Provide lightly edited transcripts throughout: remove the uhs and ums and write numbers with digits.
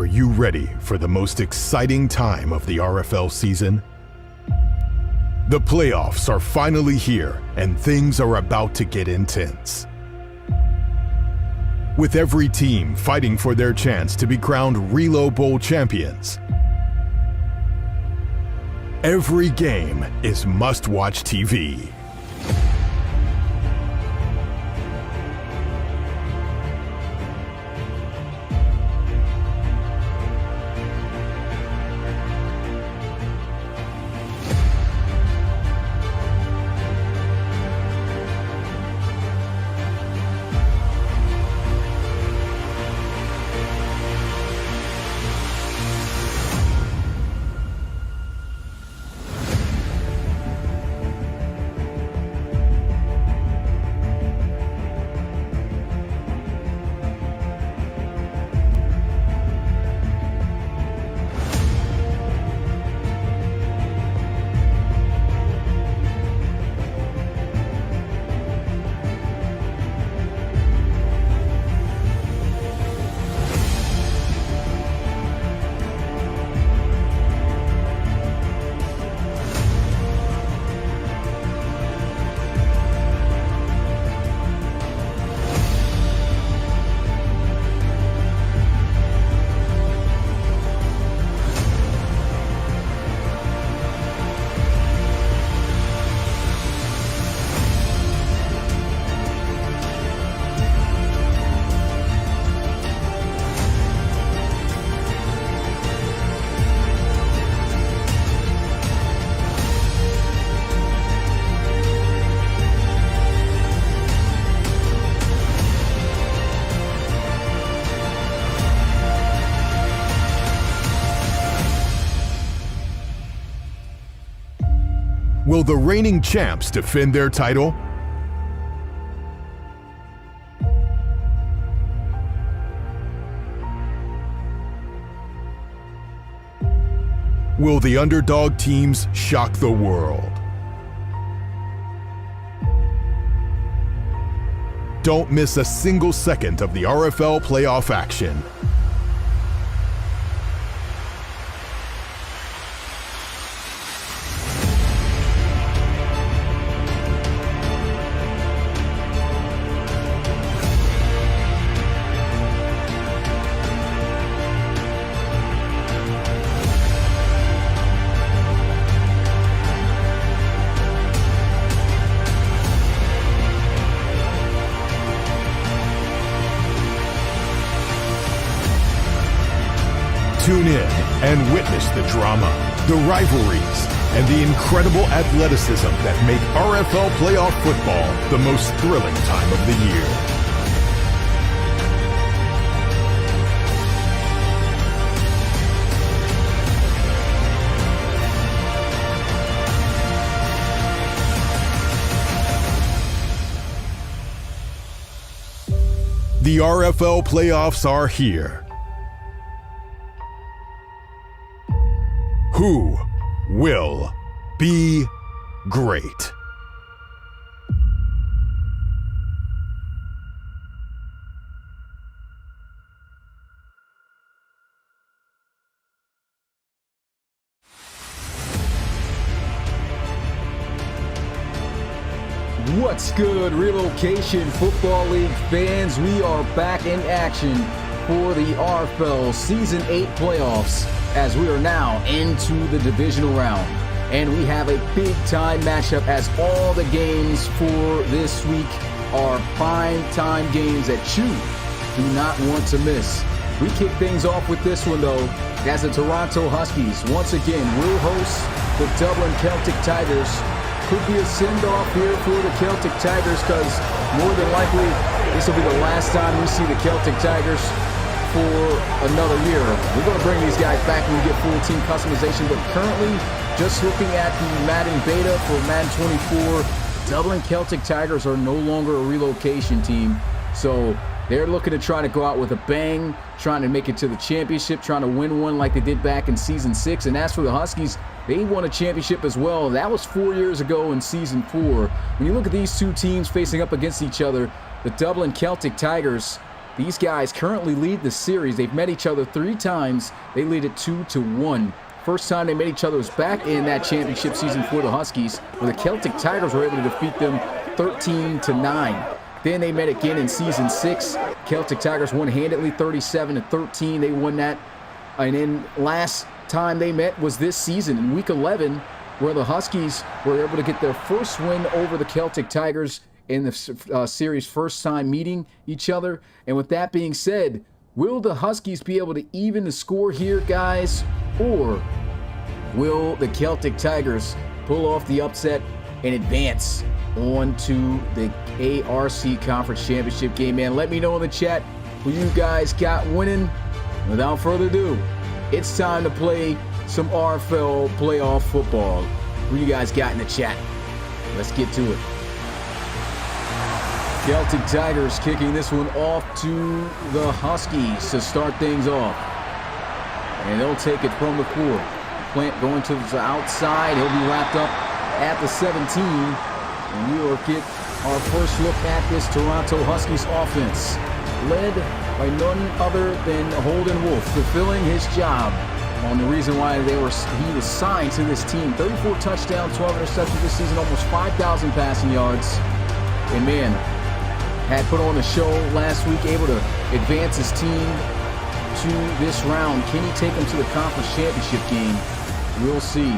Are you ready for the most exciting time of the RFL season? The playoffs are finally here, and things are about to get intense. With every team fighting for their chance to be crowned Relo Bowl champions, every game is must-watch TV. Will the reigning champs defend their title? Will the underdog teams shock the world? Don't miss a single second of the RFL playoff action. Tune in and witness the drama, the rivalries, and the incredible athleticism that make RFL playoff football the most thrilling time of the year. The RFL playoffs are here. Who will be great? What's good, Relocation Football League fans? We are back in action for the RFL Season 8 playoffs as we are now into the divisional round. And we have a big-time matchup as all the games for this week are prime-time games that you do not want to miss. We kick things off with this one, though, as the Toronto Huskies once again will host the Dublin Celtic Tigers. Could be a send-off here for the Celtic Tigers because more than likely this will be the last time we see the Celtic Tigers for another year. We're going to bring these guys back when we get full team customization, but currently just looking at the Madden beta for Madden 24, Dublin Celtic Tigers are no longer a relocation team, so they're looking to try to go out with a bang, trying to make it to the championship, trying to win one like they did back in Season 6. And as for the Huskies, they won a championship as well. That was 4 years ago in Season 4. When you look at these two teams facing up against each other, the Dublin Celtic Tigers These guys currently lead the series. They've met each other 3 times. They lead it 2-1. First time they met each other was back in that championship season for the Huskies, where the Celtic Tigers were able to defeat them 13-9. Then they met again in season 6. Celtic Tigers won handedly 37-13. They won that. And then last time they met was this season in week 11, where the Huskies were able to get their first win over the Celtic Tigers in the series' first time meeting each other. And with that being said, will the Huskies be able to even the score here, guys? Or will the Celtic Tigers pull off the upset and advance on to the ARC Conference Championship game, man? Let me know in the chat who you guys got winning. Without further ado, it's time to play some RFL playoff football. Who you guys got in the chat? Let's get to it. Celtic Tigers kicking this one off to the Huskies to start things off. And they'll take it from the 4. Plant going to the outside. He'll be wrapped up at the 17. And we will get our first look at this Toronto Huskies offense, led by none other than Holden Wolf, fulfilling his job on the reason why he was signed to this team. 34 touchdowns, 12 interceptions this season, almost 5,000 passing yards. And man, had put on a show last week, able to advance his team to this round. Can he take them to the conference championship game? We'll see.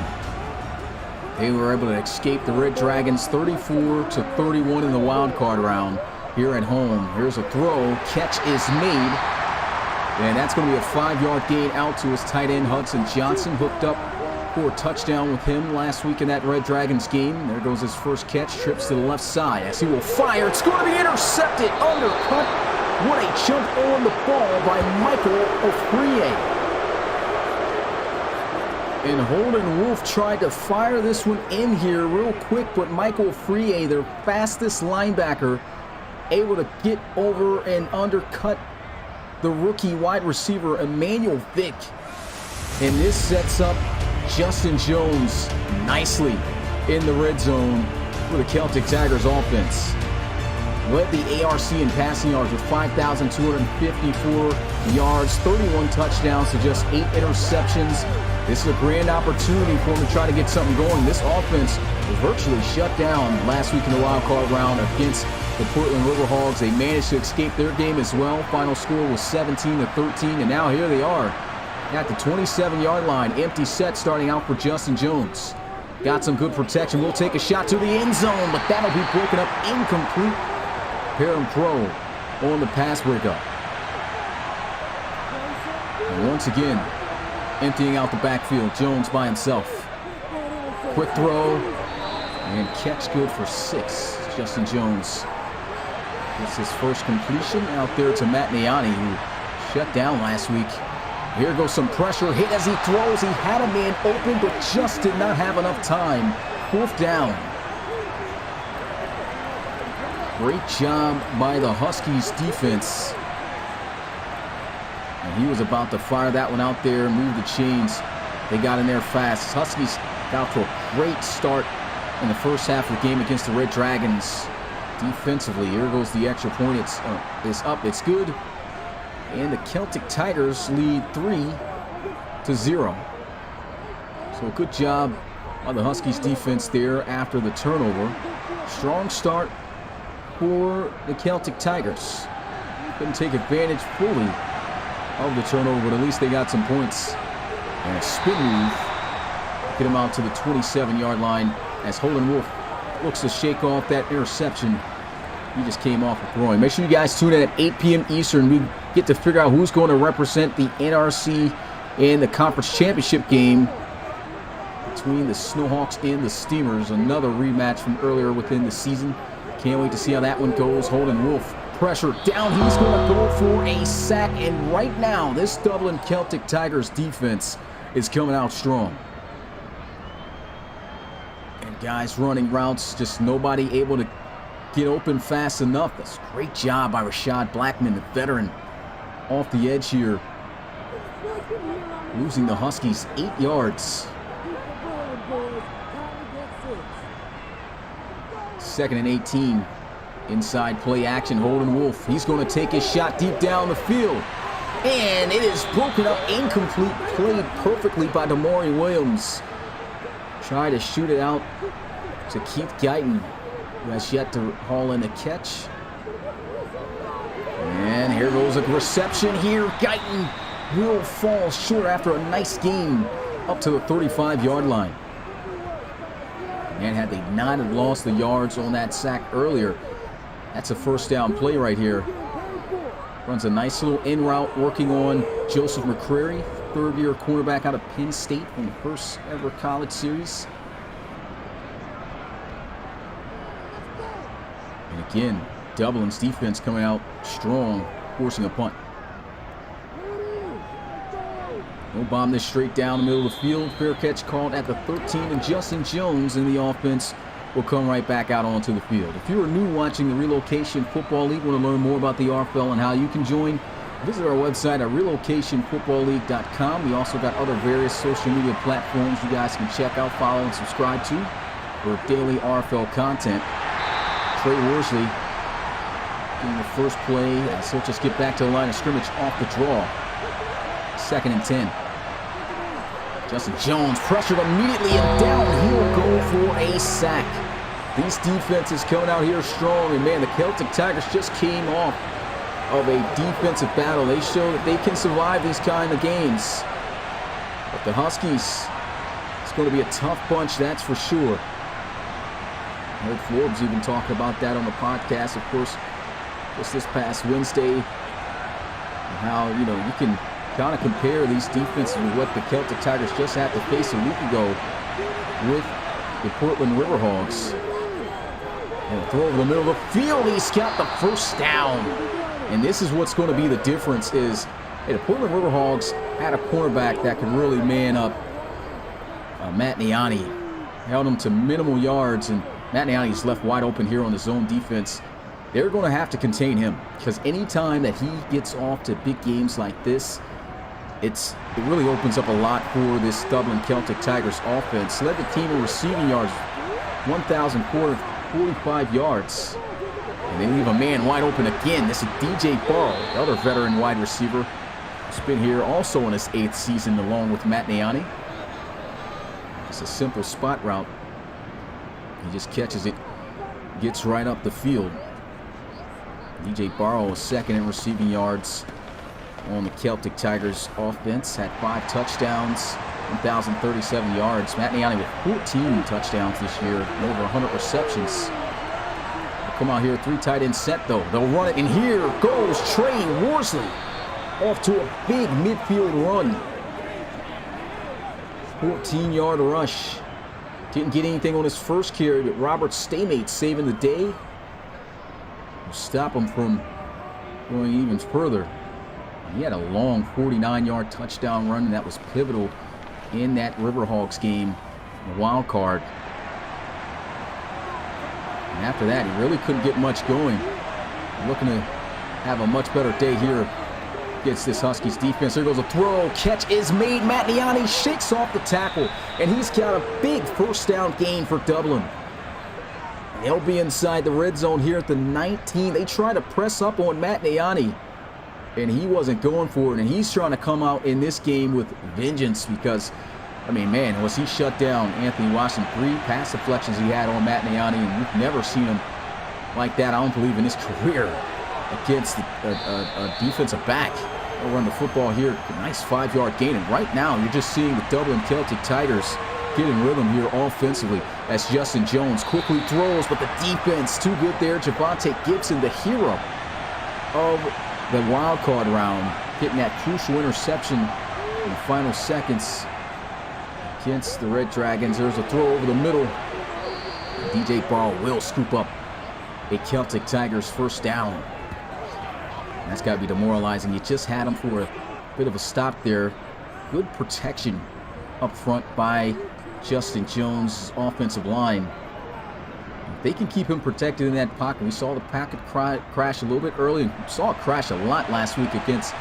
They were able to escape the Red Dragons 34-31 in the wild card round here at home. Here's a throw. Catch is made. And that's going to be a 5-yard gain out to his tight end, Hudson Johnson. Hooked up for a touchdown with him last week in that Red Dragons game. There goes his first catch. Trips to the left side as he will fire. It's going to be intercepted. Undercut. What a jump on the ball by Michael Ofrié. And Holden Wolf tried to fire this one in here real quick, but Michael Ofrié, their fastest linebacker, able to get over and undercut the rookie wide receiver, Emmanuel Vick. And this sets up Justin Jones nicely in the red zone for the Celtic Tigers offense. Led the ARC in passing yards with 5,254 yards, 31 touchdowns to just 8 interceptions. This is a grand opportunity for him to try to get something going. This offense was virtually shut down last week in the wild card round against the Portland Riverhogs. They managed to escape their game as well. Final score was 17-13, and now here they are at the 27-yard line. Empty set starting out for Justin Jones. Got some good protection. We'll take a shot to the end zone, but that'll be broken up incomplete. Perrin Pro on the pass breakup. And once again, emptying out the backfield. Jones by himself. Quick throw and catch good for 6. Justin Jones gets his first completion out there to Matt Niani, who shut down last week. Here goes some pressure. Hit as he throws. He had a man open, but just did not have enough time. 4th down. Great job by the Huskies defense. And he was about to fire that one out there, move the chains. They got in there fast. Huskies got to a great start in the first half of the game against the Red Dragons. Defensively, here goes the extra point. It's up. It's good. And the Celtic Tigers lead 3-0. So a good job by the Huskies defense there after the turnover. Strong start for the Celtic Tigers. Couldn't take advantage fully of the turnover, but at least they got some points. And a spin move get him out to the 27-yard line as Holden Wolf looks to shake off that interception he just came off of throwing. Make sure you guys tune in at 8 p.m. Eastern. We get to figure out who's going to represent the NRC in the conference championship game between the Snowhawks and the Steamers. Another rematch from earlier within the season. Can't wait to see how that one goes. Holden Wolf, pressure down. He's going to go for a sack. And right now, this Dublin Celtic Tigers defense is coming out strong. And guys running routes, just nobody able to get open fast enough. That's a great job by Rashad Blackman, the veteran, off the edge here. Losing the Huskies 8 yards. 2nd and 18 Inside play action, Holden Wolf. He's going to take his shot deep down the field. And it is broken up, incomplete, played perfectly by Damari Williams. Try to shoot it out to Keith Guyton, who has yet to haul in a catch. And here goes a reception here. Guyton will fall short after a nice gain up to the 35-yard line. And had they not have lost the yards on that sack earlier, that's a first down play right here. Runs a nice little in route working on Joseph McCrary, third-year cornerback out of Penn State from the first ever college series. And again, Dublin's defense coming out strong, forcing a punt. They'll bomb this straight down the middle of the field. Fair catch called at the 13, and Justin Jones in the offense will come right back out onto the field. If you are new watching the Relocation Football League, want to learn more about the RFL and how you can join, visit our website at relocationfootballleague.com. We also got other various social media platforms you guys can check out, follow, and subscribe to for daily RFL content. Trey Worsley in the first play. So let's just get back to the line of scrimmage off the draw. 2nd and 10. Justin Jones pressured immediately, and down he'll go for a sack. These defenses coming out here strong, and man, the Celtic Tigers just came off of a defensive battle. They show that they can survive these kind of games. But the Huskies, it's going to be a tough bunch, that's for sure. I heard Forbes even talk about that on the podcast, of course, just this past Wednesday, and how, you know, you can kind of compare these defenses with what the Celtic Tigers just had to face a week ago with the Portland Riverhawks. And a throw over the middle of the field, he's got the first down. And this is what's going to be the difference is, hey, the Portland Riverhawks had a cornerback that could really man up Matt Niani. Held him to minimal yards, and Matt Niani's left wide open here on the zone defense. They're going to have to contain him, because anytime that he gets off to big games like this, it really opens up a lot for this Dublin Celtic Tigers offense. Led the team in receiving yards, 1,445 yards. And they leave a man wide open again. This is DJ Barrow, the other veteran wide receiver. He's been here also in his 8th season along with Matt Niani. It's a simple spot route. He just catches it, gets right up the field. DJ Barrow is 2nd in receiving yards on the Celtic Tigers offense. Had 5 touchdowns, 1,037 yards. Matt Niani with 14 touchdowns this year, and over 100 receptions. They'll come out here, 3 tight end set though. They'll run it, and here goes Trey Worsley off to a big midfield run. 14-yard rush. Didn't get anything on his first carry, but Robert Staymate saving the day. Stop him from going even further. He had a long 49-yard touchdown run, and that was pivotal in that Riverhawks game, the wild card. And after that, he really couldn't get much going. Looking to have a much better day here against this Huskies defense. There goes a throw. Catch is made. Matt Niani shakes off the tackle, and he's got a big first down gain for Dublin. They'll be inside the red zone here at the 19. They try to press up on Matt Niani, and he wasn't going for it. And he's trying to come out in this game with vengeance because, I mean, man, was he shut down. Anthony Washington, 3 pass deflections he had on Matt Niani, and we've never seen him like that, I don't believe, in his career against a defensive back. They'll run the football here. Nice 5-yard gain. And right now, you're just seeing the Dublin Celtic Tigers get in rhythm here offensively as Justin Jones quickly throws, but the defense too good there. Javonte Gibson, the hero of the wild card round, getting that crucial interception in the final seconds against the Red Dragons. There's a throw over the middle. DJ Barrow will scoop up a Celtic Tigers first down. And that's got to be demoralizing. You just had him for a bit of a stop there. Good protection up front by Justin Jones' offensive line. If they can keep him protected in that pocket. We saw the pocket crash a little bit early, and saw it crash a lot last week against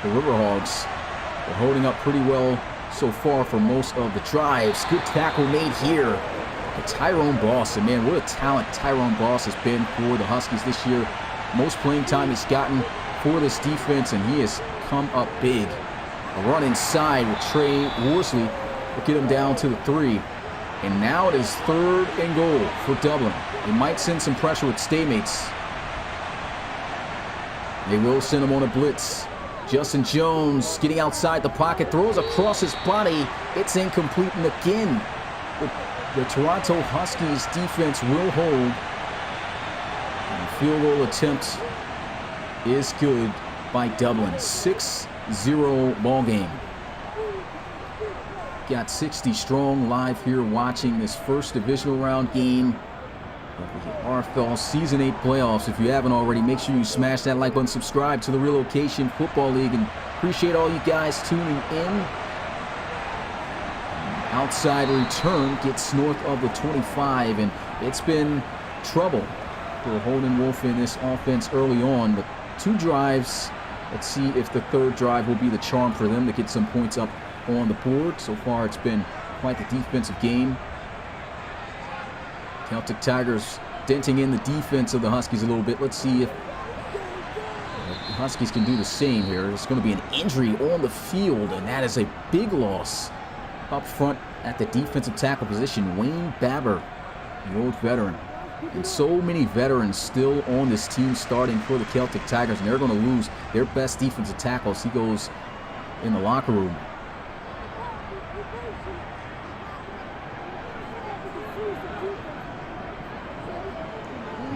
the Riverhawks. They're holding up pretty well so far for most of the drives. Good tackle made here Tyrone Boss, and man, what a talent Tyrone Boss has been for the Huskies this year. Most playing time he's gotten for this defense, and he has come up big. A run inside with Trey Worsley will get him down to the 3. And now it is 3rd and goal for Dublin. They might send some pressure with Staymates. They will send him on a blitz. Justin Jones getting outside the pocket, throws across his body. It's incomplete, and again, the Toronto Huskies defense will hold. And the field goal attempt is good by Dublin. 6-0 ball game. Got 60 strong live here watching this first divisional round game of the RFL Season 8 playoffs. If you haven't already, make sure you smash that like button, subscribe to the Relocation Football League, and appreciate all you guys tuning in. Outside return gets north of the 25, and it's been trouble for Holden Wolf in this offense early on, but 2 drives. Let's see if the 3rd drive will be the charm for them to get some points up on the board. So far, it's been quite the defensive game. Celtic Tigers denting in the defense of the Huskies a little bit. Let's see if the Huskies can do the same here. There's going to be an injury on the field, and that is a big loss. Up front at the defensive tackle position, Wayne Babber, the old veteran. And so many veterans still on this team starting for the Celtic Tigers, and they're going to lose their best defensive tackle as he goes in the locker room.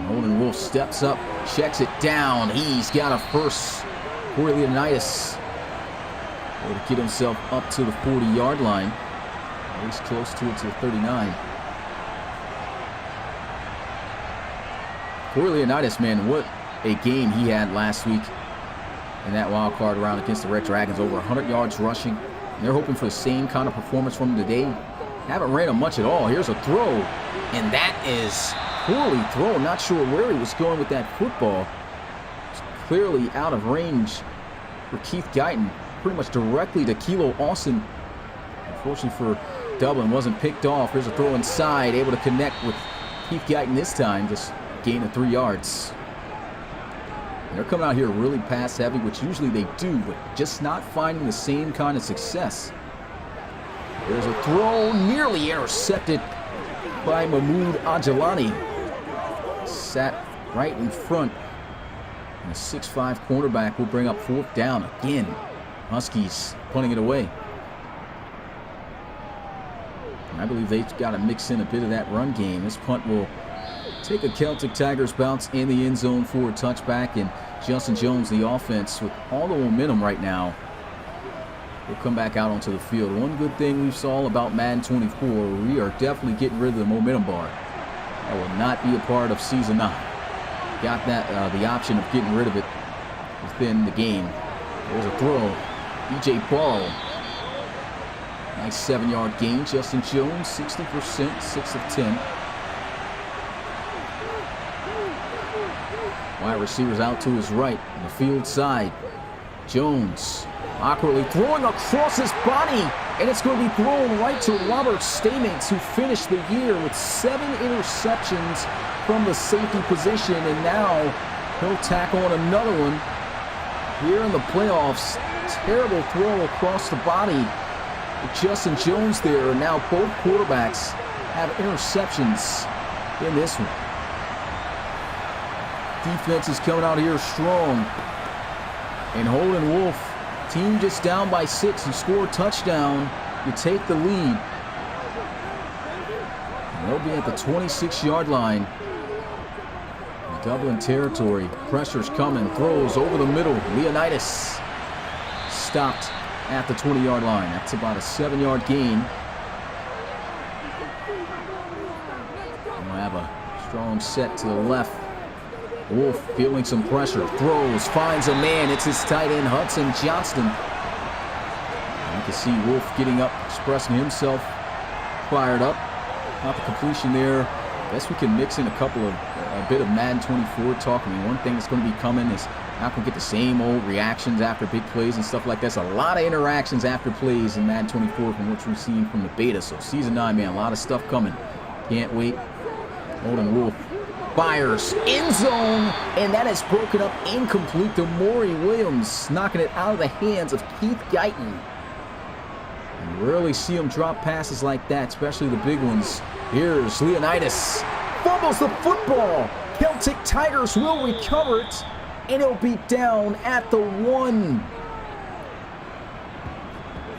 Holden Wolf steps up, checks it down. He's got a first for Leonidas. Able to get himself up to the 40-yard line. At least close to it, to the 39. For Leonidas, man, what a game he had last week in that wild card round against the Red Dragons. Over 100 yards rushing. And they're hoping for the same kind of performance from him today. Haven't ran him much at all. Here's a throw, and that is poorly thrown. Not sure where he was going with that football. It's clearly out of range for Keith Guyton. Pretty much directly to Kilo Austin. Unfortunately for Dublin, wasn't picked off. Here's a throw inside, able to connect with Keith Guyton this time. Just gain of 3 yards. And they're coming out here really pass heavy, which usually they do, but just not finding the same kind of success. There's a throw nearly intercepted by Mahmoud Ajalani. Sat right in front. And a 6'5" cornerback will bring up 4th down again. Huskies punting it away. And I believe they've got to mix in a bit of that run game. This punt will take a Celtic Tigers bounce in the end zone for a touchback, and Justin Jones, the offense, with all the momentum right now, will come back out onto the field. One good thing we saw about Madden 24, we are definitely getting rid of the momentum bar. That will not be a part of Season 9. Got that the option of getting rid of it within the game. There's a throw. E.J. Ball. Nice 7-yard gain. Justin Jones, 60%, 6 of 10. Wide receivers out to his right on the field side. Jones awkwardly throwing across his body, and it's going to be thrown right to Robert Staymates, who finished the year with 7 interceptions from the safety position, and now he'll tack on another one here in the playoffs. Terrible throw across the body with Justin Jones there, and now both quarterbacks have interceptions in this one. Defense is coming out here strong. And Holden Wolf, team just down by 6. You score a touchdown, you take the lead. And they'll be at the 26-yard line. In Dublin territory. Pressure's coming, throws over the middle. Leonidas stopped at the 20-yard line. That's about a 7-yard gain. We'll have a strong set to the left. Wolf feeling some pressure, throws, finds a man. It's his tight end, Hudson Johnston. And you can see Wolf getting up, expressing himself, fired up. Not the completion there. I guess we can mix in a bit of Madden 24 talk. I mean, one thing that's going to be coming is not going to get the same old reactions after big plays and stuff like that. A lot of interactions after plays in Madden 24 from what we've seen from the beta. So Season 9, man, a lot of stuff coming. Can't wait. Holden Wolf fires end zone, and that is broken up incomplete to Maury Williams, knocking it out of the hands of Keith Guyton. You rarely see him drop passes like that, especially the big ones. Here's Leonidas. Fumbles the football. Celtic Tigers will recover it, and it'll be down at the 1.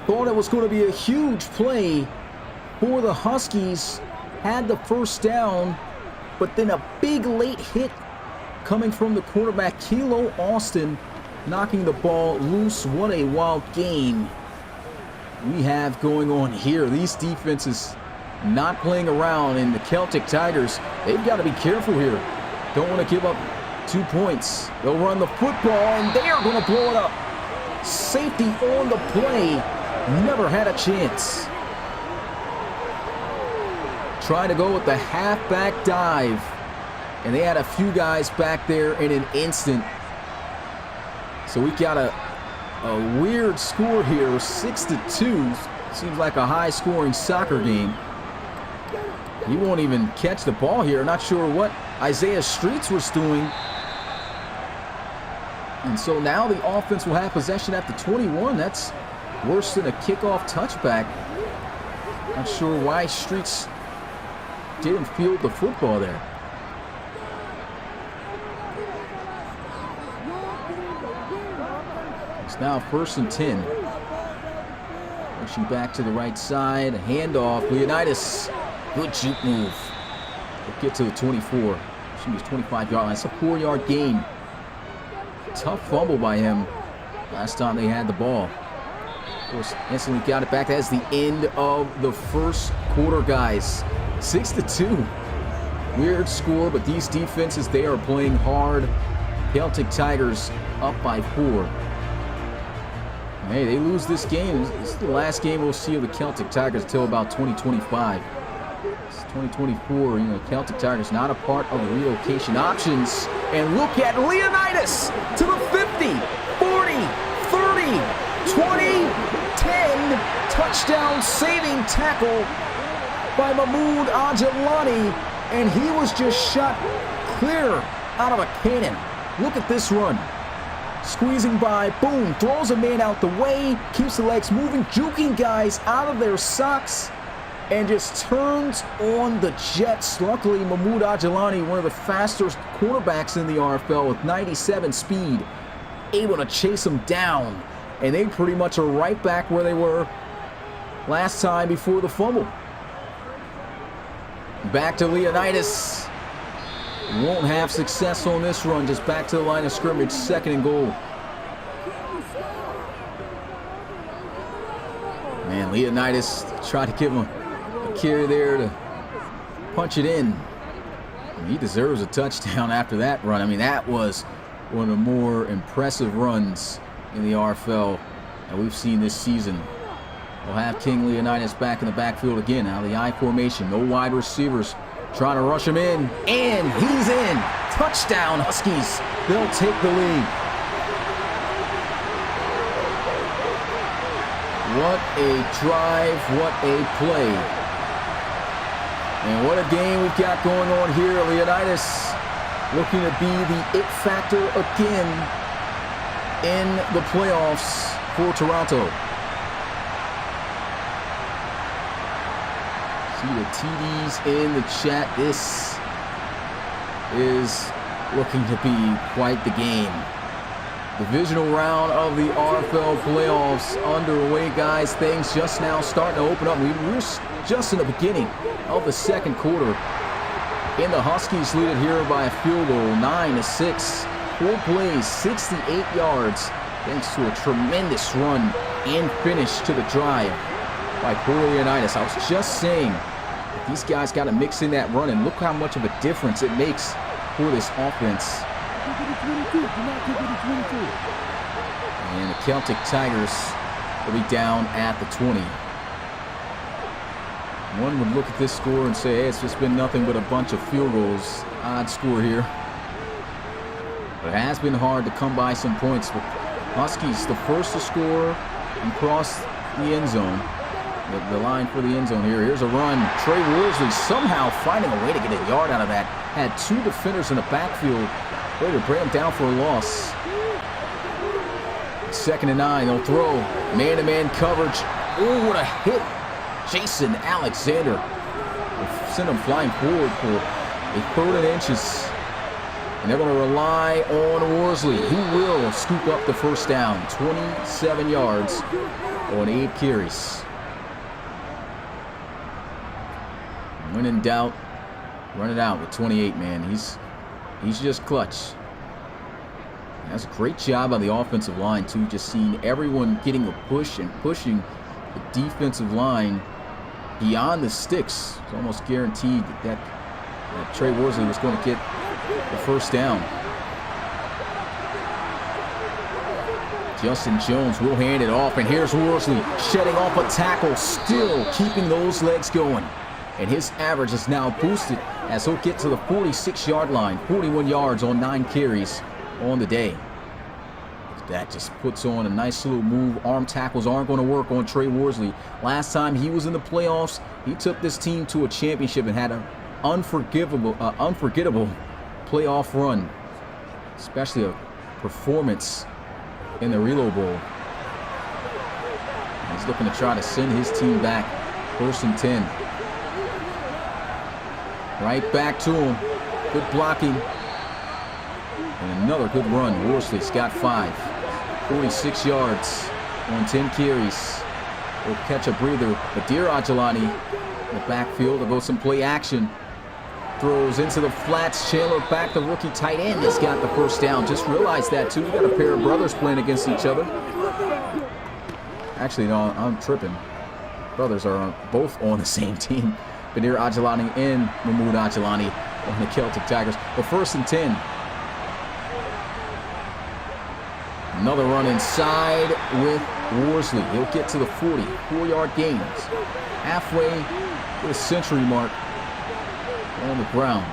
Thought it was going to be a huge play for the Huskies. Had the first down, but then a big late hit coming from the quarterback, Kilo Austin, knocking the ball loose. What a wild game we have going on here. These defenses not playing around, and the Celtic Tigers, they've got to be careful here. Don't want to give up 2 points. They'll run the football, and they are going to blow it up. Safety on the play. Never had a chance. Trying to go with the halfback dive, and they had a few guys back there in an instant. So we got a weird score here, 6-2. Seems like a high-scoring soccer game. He won't even catch the ball here. Not sure what Isaiah Streets was doing. And so now the offense will have possession at the 21. That's worse than a kickoff touchback. Not sure why Streets didn't field the football there. It's now 1st and 10. Pushing back to the right side. Handoff. Leonidas. Good juke move. We'll get to the 24. She was 25-yard line. It's a 4-yard gain. Tough fumble by him last time they had the ball. Of course, instantly got it back. That's the end of the first quarter, guys. 6-2. Weird score, but these defenses, they are playing hard. Celtic Tigers up by 4. Hey, they lose this game. This is the last game we'll see of the Celtic Tigers until about 2025. It's 2024, you know, Celtic Tigers not a part of the relocation options. And look at Leonidas to the 50, 40, 30, 20, 10. Touchdown saving tackle by Mahmoud Ajelani, and he was just shot clear out of a cannon. Look at this run. Squeezing by, boom, throws a man out the way, keeps the legs moving, juking guys out of their socks, and just turns on the Jets. Luckily, Mahmoud Ajelani, one of the fastest quarterbacks in the RFL with 97 speed, able to chase him down. And they pretty much are right back where they were last time before the fumble. Back to Leonidas. Won't have success on this run. Just back to the line of scrimmage. 2nd and goal. Man, Leonidas tried to give him a carry there to punch it in. He deserves a touchdown after that run. I mean, that was one of the more impressive runs in the RFL that we've seen this season. We'll have King Leonidas back in the backfield again. Now the I formation, no wide receivers. Trying to rush him in, and he's in. Touchdown, Huskies. They'll take the lead. What a drive, what a play. And what a game we've got going on here. Leonidas looking to be the it factor again in the playoffs for Toronto. See the TDs in the chat. This is looking to be quite the game. Divisional round of the RFL playoffs underway, guys. Things just now starting to open up. We're just in the beginning of the 2nd quarter. And the Huskies lead it here by a field goal, 9-6. 4 plays, 68 yards, thanks to a tremendous run and finish to the drive by Corey Leonidas. I was just saying, these guys got to mix in that run, and look how much of a difference it makes for this offense. And the Celtic Tigers will be down at the 20. One would look at this score and say, hey, it's just been nothing but a bunch of field goals. Odd score here. But it has been hard to come by some points. But Huskies, the first to score and cross the end zone. the line for the end zone here. Here's a run. Trey Worsley somehow finding a way to get a yard out of that. Had two defenders in the backfield. Ready to bring him down for a loss. 2nd and 9. They'll throw. Man-to-man coverage. Oh, what a hit. Jason Alexander will send him flying forward for a 3rd and inches. And they're going to rely on Worsley, who will scoop up the first down. 27 yards on 8 carries. When in doubt, run it out with 28, man. He's just clutch. That's a great job by the offensive line, too. Just seeing everyone getting a push and pushing the defensive line beyond the sticks. It's almost guaranteed that Trey Worsley was going to get the first down. Justin Jones will hand it off, and here's Worsley shedding off a tackle, still keeping those legs going. And his average is now boosted as he'll get to the 46-yard line, 41 yards on 9 carries on the day. That just puts on a nice little move. Arm tackles aren't going to work on Trey Worsley. Last time he was in the playoffs, he took this team to a championship and had an unforgettable playoff run, especially a performance in the Relocation Bowl. He's looking to try to send his team back. 1st and 10. Right back to him. Good blocking. And another good run. Worsley's got 5. 46 yards on 10 carries. Will catch a breather. Badir Ajalani in the backfield. They'll go some play action. Throws into the flats. Chandler back, the rookie tight end, has got the first down. Just realized that, too. We got a pair of brothers playing against each other. Actually, no, I'm tripping. Brothers are both on the same team. Badir Ajalani and Mahmoud Ajalani on the Celtic Tigers. But 1st and 10. Another run inside with Worsley. He'll get to the 40. 4-yard gains. Halfway to the century mark on the ground.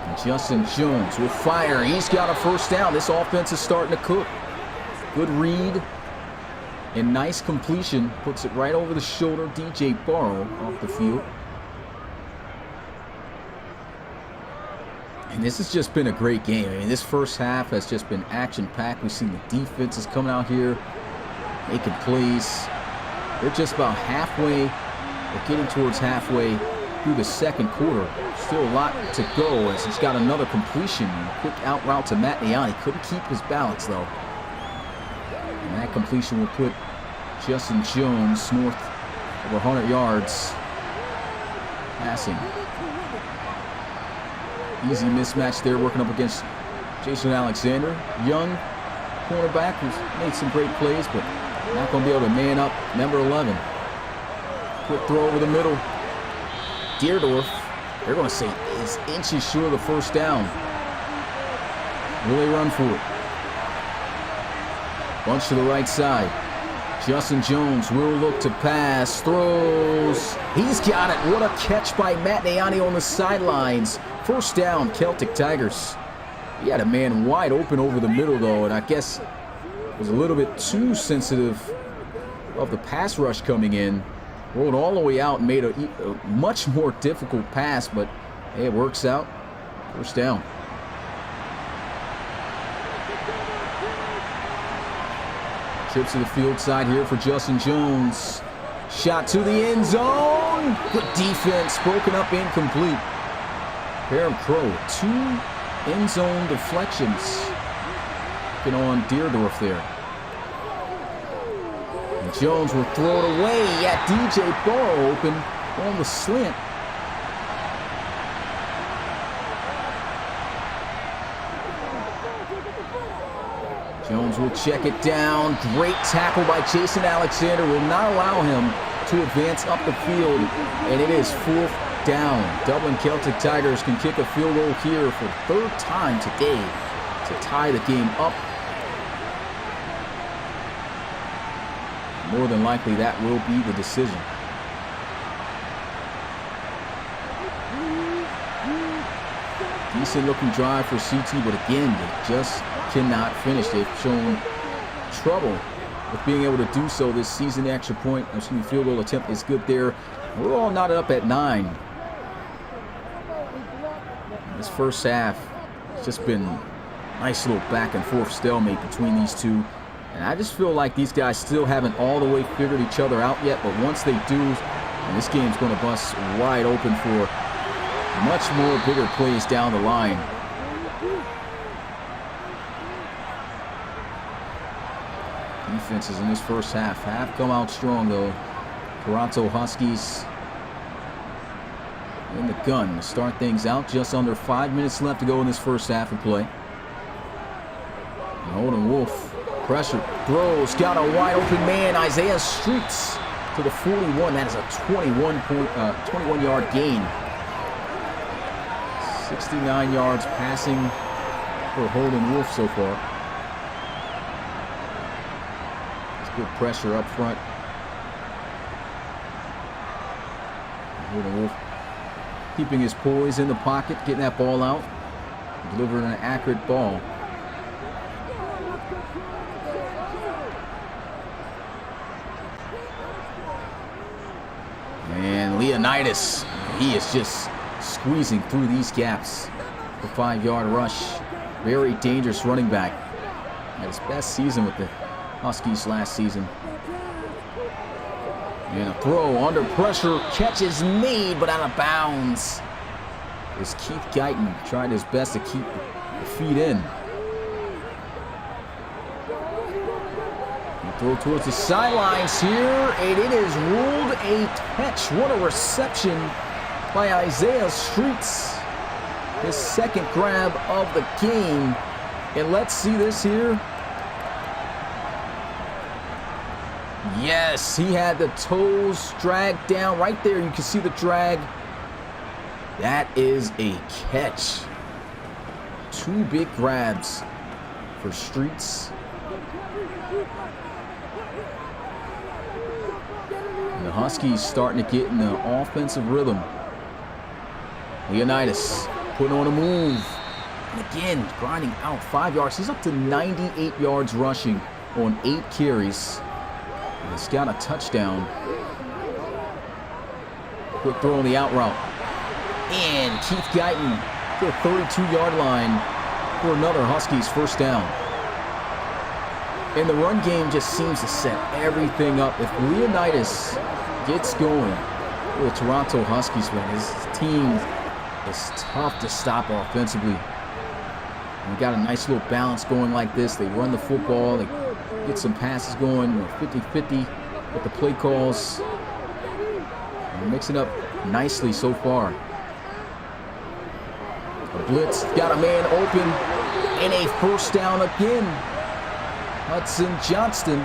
And Justin Jones will fire. He's got a first down. This offense is starting to cook. Good read and nice completion. Puts it right over the shoulder. DJ Barrow off the field. And this has just been a great game. I mean, this first half has just been action-packed. We've seen the defenses coming out here, making plays. They're just about halfway, or getting towards halfway through the second quarter. Still a lot to go as he's got another completion. A quick out route to Matt Niani. Couldn't keep his balance, though. And that completion will put Justin Jones north of 100 yards passing. Easy mismatch there, working up against Jason Alexander. Young cornerback who's made some great plays, but not going to be able to man up number 11. Quick throw over the middle. Deerdorf, they're going to say, is inches short of the first down. Will they run for it? Bunch to the right side. Justin Jones will look to pass. Throws. He's got it. What a catch by Matt Niani on the sidelines. First down, Celtic Tigers. He had a man wide open over the middle, though, and I guess was a little bit too sensitive of the pass rush coming in. Rolled all the way out and made a much more difficult pass, but hey, it works out. First down. Trips to the field side here for Justin Jones. Shot to the end zone. Good defense, broken up, incomplete. Parham Crow, 2 end zone deflections. Looking on Deerdorf there. And Jones will throw it away. Yeah, DJ Barrow open on the slant. Jones will check it down. Great tackle by Jason Alexander. Will not allow him to advance up the field. And it is 4th down. Dublin Celtic Tigers can kick a field goal here for the 3rd time today to tie the game up. More than likely, that will be the decision. Decent looking drive for CT, but again, they just cannot finish. They've shown trouble with being able to do so this season. Extra point, field goal attempt is good there. We're all knotted up at 9. This first half, it's just been a nice little back and forth stalemate between these two. And I just feel like these guys still haven't all the way figured each other out yet. But once they do, and this game's going to bust wide open for much more bigger plays down the line. Defenses in this first half have come out strong, though. Toronto Huskies in the gun to start things out. Just under 5 minutes left to go in this first half of play. And Holden Wolf, pressure, throws, got a wide open man. Isaiah Streets to the 41. That is a 21-yard gain. 69 yards passing for Holden Wolf so far. It's good pressure up front. Holden Wolf keeping his poise in the pocket, getting that ball out, delivering an accurate ball. And Leonidas, he is just squeezing through these gaps. The 5-yard rush. Very dangerous running back. Had his best season with the Huskies last season. And a throw under pressure. Catch is made, but out of bounds. As Keith Guyton tried his best to keep the feet in. And throw towards the sidelines here, and it is ruled a catch. What a reception by Isaiah Streets. His second grab of the game. And let's see this here. Yes, he had the toes dragged down right there. You can see the drag. That is a catch. 2 big grabs for Streets. And the Huskies starting to get in the offensive rhythm. Leonidas putting on a move. And again, grinding out 5 yards. He's up to 98 yards rushing on 8 carries. And he's got a touchdown. Quick throw on the out route. And Keith Guyton to the 32-yard line for another Huskies first down. And the run game just seems to set everything up. If Leonidas gets going for the Toronto Huskies, man, his team is tough to stop offensively. And we got a nice little balance going like this. They run the football. They get some passes going, 50-50 with the play calls. And mix it up nicely so far. A blitz, got a man open, and a first down again. Hudson Johnston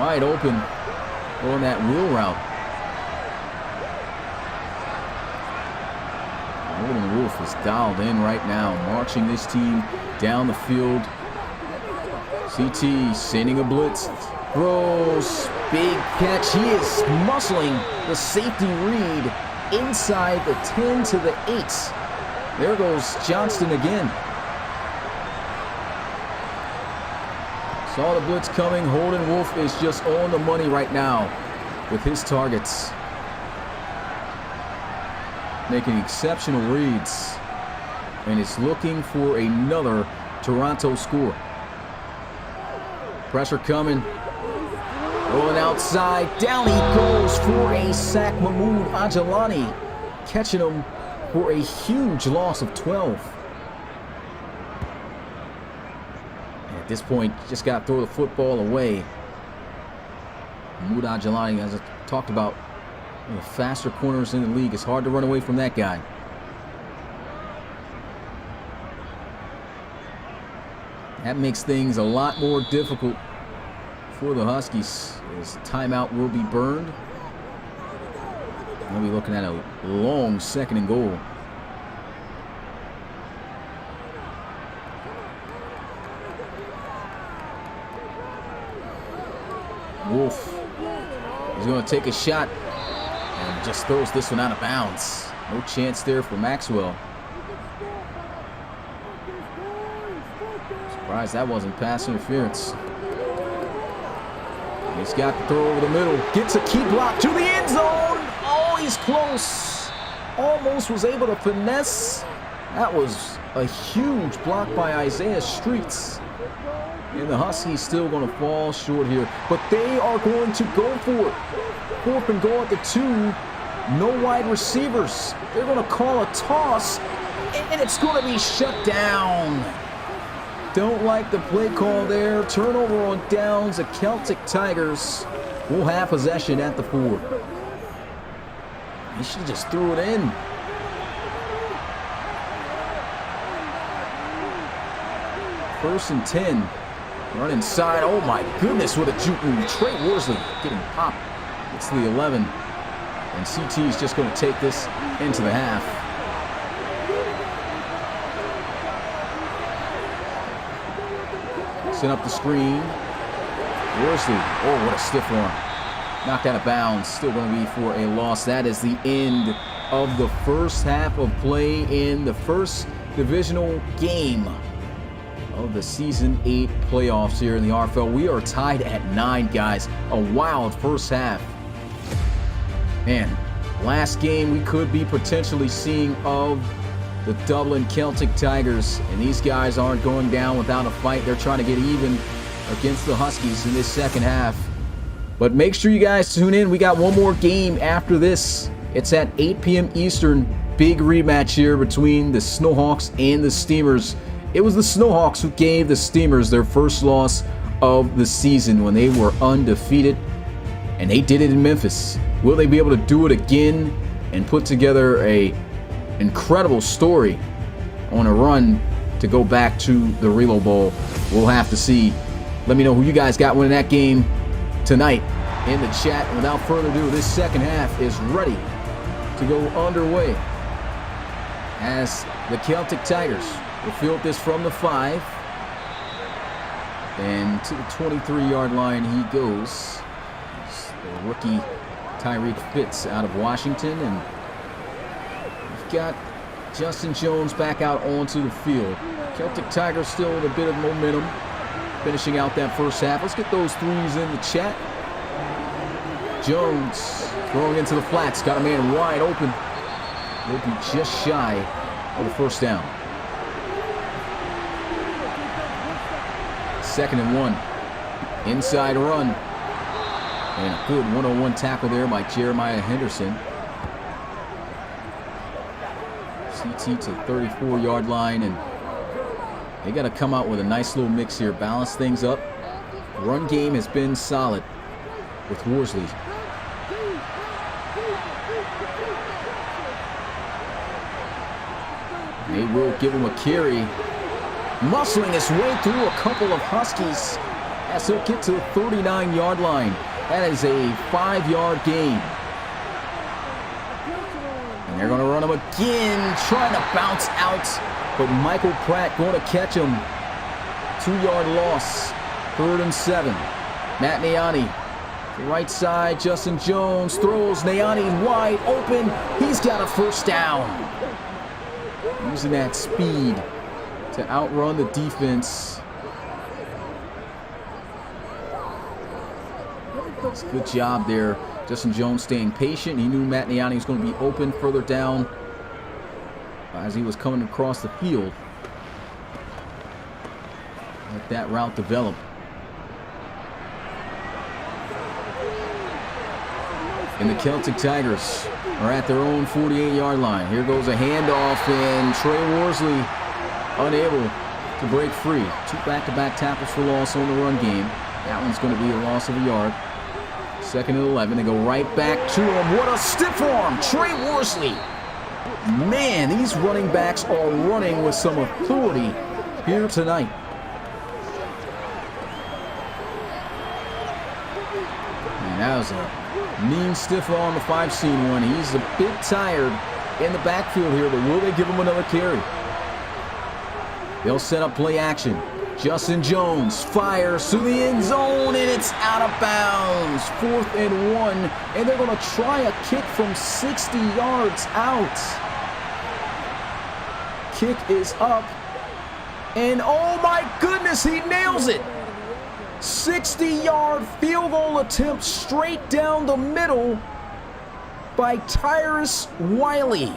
wide open on that wheel route. Holden Wolf is dialed in right now, marching this team down the field. CT sending a blitz, throws, big catch. He is muscling the safety read inside the 10 to the 8. There goes Johnston again. Saw the blitz coming. Holden Wolf is just on the money right now with his targets. Making exceptional reads. And is looking for another Toronto score. Pressure coming. Rolling outside. Down he goes for a sack. Mahmoud Ajalani catching him for a huge loss of 12. And at this point, just got to throw the football away. Mahmoud Ajalani, as I talked about, one of the faster corners in the league. It's hard to run away from that guy. That makes things a lot more difficult for the Huskies. His timeout will be burned. We'll be looking at a long 2nd and goal. Wolf is going to take a shot and just throws this one out of bounds. No chance there for Maxwell. Surprised that wasn't pass interference. He's got the throw over the middle. Gets a key block to the end zone. Oh, he's close. Almost was able to finesse. That was a huge block by Isaiah Streets. And the Huskies still going to fall short here. But they are going to go for it. 4th and goal at the 2. No wide receivers. They're going to call a toss. And it's going to be shut down. Don't like the play call there. Turnover on downs. The Celtic Tigers will have possession at the 4. He should have just threw it in. First and 10. Run inside. Oh my goodness, what a juke move. Trey Worsley getting popped. It's the 11. And CT is just going to take this into the half. Set up the screen. Worsley. Oh, what a stiff arm. Knocked out of bounds. Still going to be for a loss. That is the end of the first half of play in the first divisional game of the Season 8 playoffs here in the RFL. We are tied at 9, guys. A wild first half. Man, last game we could be potentially seeing of the Dublin Celtic Tigers. And these guys aren't going down without a fight. They're trying to get even against the Huskies in this second half. But make sure you guys tune in. We got one more game after this. It's at 8 p.m. Eastern. Big rematch here between the Snowhawks and the Steamers. It was the Snowhawks who gave the Steamers their first loss of the season when they were undefeated. And they did it in Memphis. Will they be able to do it again and put together a incredible story on a run to go back to the Relocation Bowl? We'll have to see. Let me know who you guys got winning that game tonight in the chat. And without further ado, this second half is ready to go underway as the Celtic Tigers will field this from the 5. And to the 23-yard line he goes. It's the rookie Tyreek Fitz out of Washington. And we've got Justin Jones back out onto the field. Celtic Tigers still with a bit of momentum, finishing out that first half. Let's get those threes in the chat. Jones throwing into the flats. Got a man wide open. Will be just shy of the first down. 2nd and 1. Inside run. And a good one-on-one tackle there by Jeremiah Henderson. CT to the 34-yard line. And they got to come out with a nice little mix here. Balance things up. Run game has been solid with Worsley. They will give him a carry. Muscling his way through a couple of Huskies as he'll get to the 39-yard line. That is a 5-yard gain. And they're going to run him again, trying to bounce out. But Michael Pratt going to catch him. 2-yard loss. 3rd and 7. Matt Niani. The right side, Justin Jones throws. Niani wide open. He's got a first down. Using that speed to outrun the defense. It's a good job there. Justin Jones staying patient. He knew Matt Niani was going to be open further down as he was coming across the field. Let that route develop. And the Celtic Tigers are at their own 48-yard line. Here goes a handoff, and Trey Worsley unable to break free. 2 back-to-back tackles for loss on the run game. That one's going to be a loss of a yard. 2nd and 11. They go right back to him. What a stiff arm, Trey Worsley. Man, these running backs are running with some authority here tonight. And that was a mean stiff arm, the 5-seam one. He's a bit tired in the backfield here, but will they give him another carry? They'll set up play action. Justin Jones fires to the end zone, and it's out of bounds. 4th and 1, and they're going to try a kick from 60 yards out. Kick is up, and oh my goodness, he nails it. 60-yard field goal attempt straight down the middle by Tyrus Wiley.